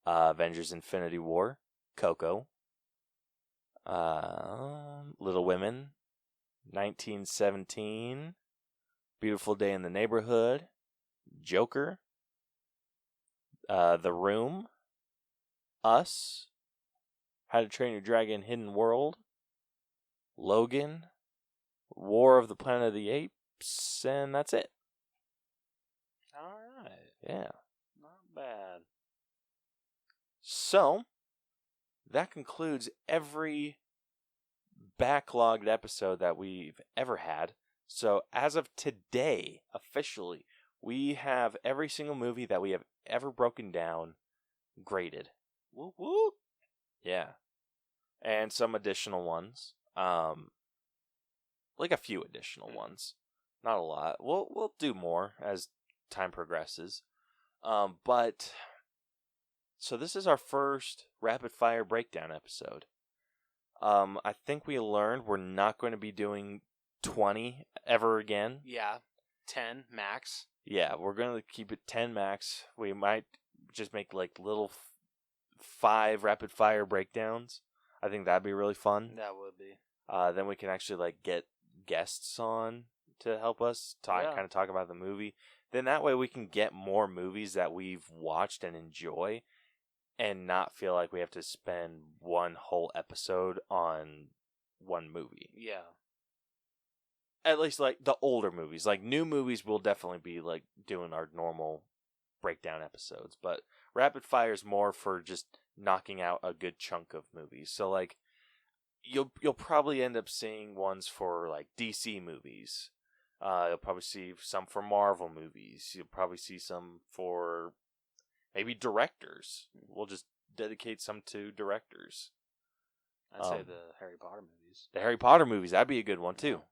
Avengers Infinity War, Coco, Little Women, 1917, Beautiful Day in the Neighborhood, Joker, The Room, Us, How to Train Your Dragon Hidden World, Logan, War of the Planet of the Apes, and that's it. Alright. Yeah. Not bad. So, that concludes every backlogged episode that we've ever had. So, as of today, officially, we have every single movie that we have ever broken down graded. Whoop whoop. Yeah. And some additional ones. Like a few additional ones. Not a lot. We'll do more as time progresses. But so this is our first rapid fire breakdown episode. I think we learned we're not going to be doing 20 ever again. Yeah, 10 max. Yeah, we're going to keep it 10 max. We might just make like little 5 rapid fire breakdowns. I think that'd be really fun. That would be. Then we can actually like get guests on to help us kind of talk about the movie. Then that way we can get more movies that we've watched and enjoy and not feel like we have to spend one whole episode on one movie. Yeah. At least like the older movies. Like new movies we'll definitely be like doing our normal breakdown episodes, but rapid fire is more for just knocking out a good chunk of movies. So like you'll probably end up seeing ones for like DC movies. You'll probably see some for Marvel movies. You'll probably see some for maybe directors. We'll just dedicate some to directors. I'd say the Harry Potter movies. The Harry Potter movies, that'd be a good one too.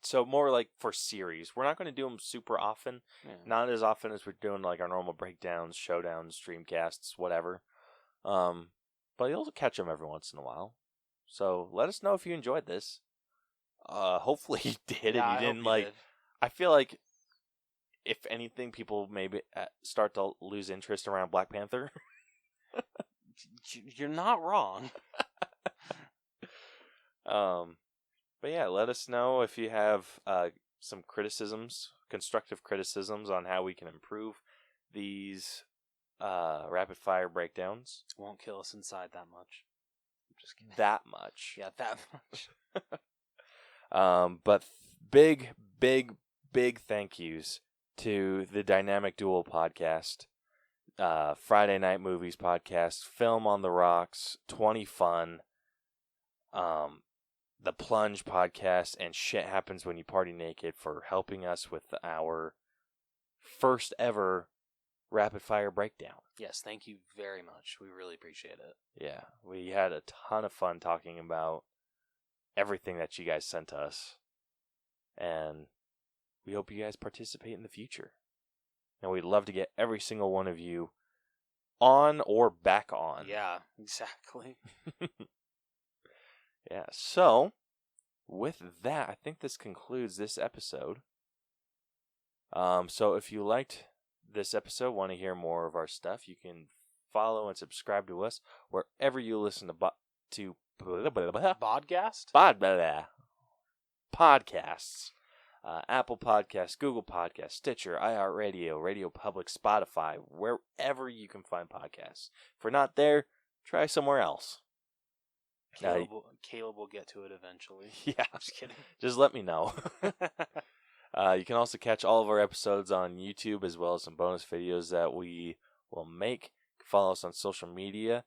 So more like for series. We're not going to do them super often. Yeah. Not as often as we're doing like our normal breakdowns, showdowns, streamcasts, whatever. But you'll catch them every once in a while. So let us know if you enjoyed this. Hopefully you did, and you didn't like. I feel like if anything, people maybe start to lose interest around Black Panther. You're not wrong. But yeah, let us know if you have some criticisms, constructive criticisms on how we can improve these rapid fire breakdowns. Won't kill us inside that much. I'm just kidding. That much. Yeah, that much. But big thank yous to the Dynamic Duel podcast, Friday Night Movies podcast, Film on the Rocks, 20 Fun, the Plunge podcast, and Shit Happens When You Party Naked for helping us with our first ever rapid fire breakdown. Yes, thank you very much. We really appreciate it. Yeah, we had a ton of fun talking about everything that you guys sent us, and we hope you guys participate in the future. And we'd love to get every single one of you on or back on. Yeah, exactly. Yeah, so with that, I think this concludes this episode. So if you liked this episode, want to hear more of our stuff, you can follow and subscribe to us wherever you listen to Podcast? Podcasts. Apple Podcasts, Google Podcasts, Stitcher, iHeartRadio, RadioPublic, Spotify, wherever you can find podcasts. If we're not there, try somewhere else. Caleb will get to it eventually. Yeah. I'm just kidding. Just let me know. You can also catch all of our episodes on YouTube as well as some bonus videos that we will make. Follow us on social media.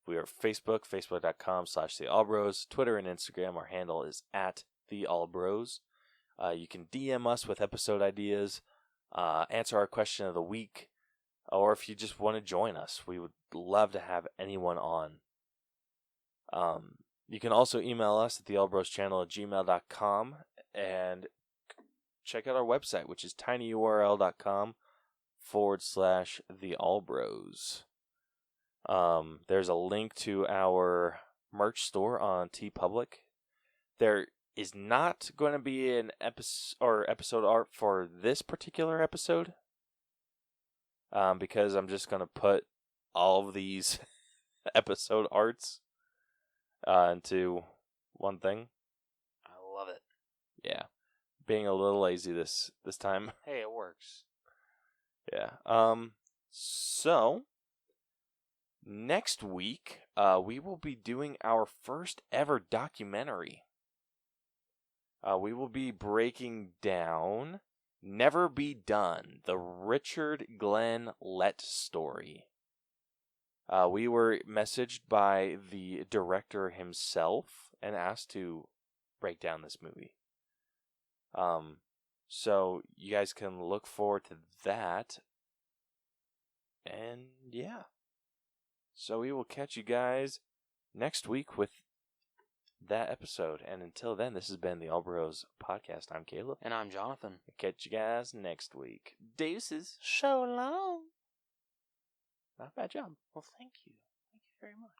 We are Facebook, facebook.com/TheAllBros. Twitter and Instagram, our handle is @TheAllBros. You can DM us with episode ideas, answer our question of the week, or if you just want to join us, we would love to have anyone on. You can also email us at theallbroschannel@gmail.com and check out our website, which is tinyurl.com/theallbros. There's a link to our merch store on TeePublic. There is not going to be an episode art for this particular episode, because I'm just going to put all of these episode arts into one thing. I love it. Yeah, being a little lazy this time. Hey, it works. Yeah. So next week, we will be doing our first ever documentary. We will be breaking down Never Be Done, the Richard Glenn Lett story. We were messaged by the director himself and asked to break down this movie. So you guys can look forward to that. And yeah. So we will catch you guys next week with that episode. And until then, this has been the All Bros Podcast. I'm Caleb. And I'm Jonathan. Catch you guys next week. Deuces. So long. Not a bad job. Well, thank you. Thank you very much.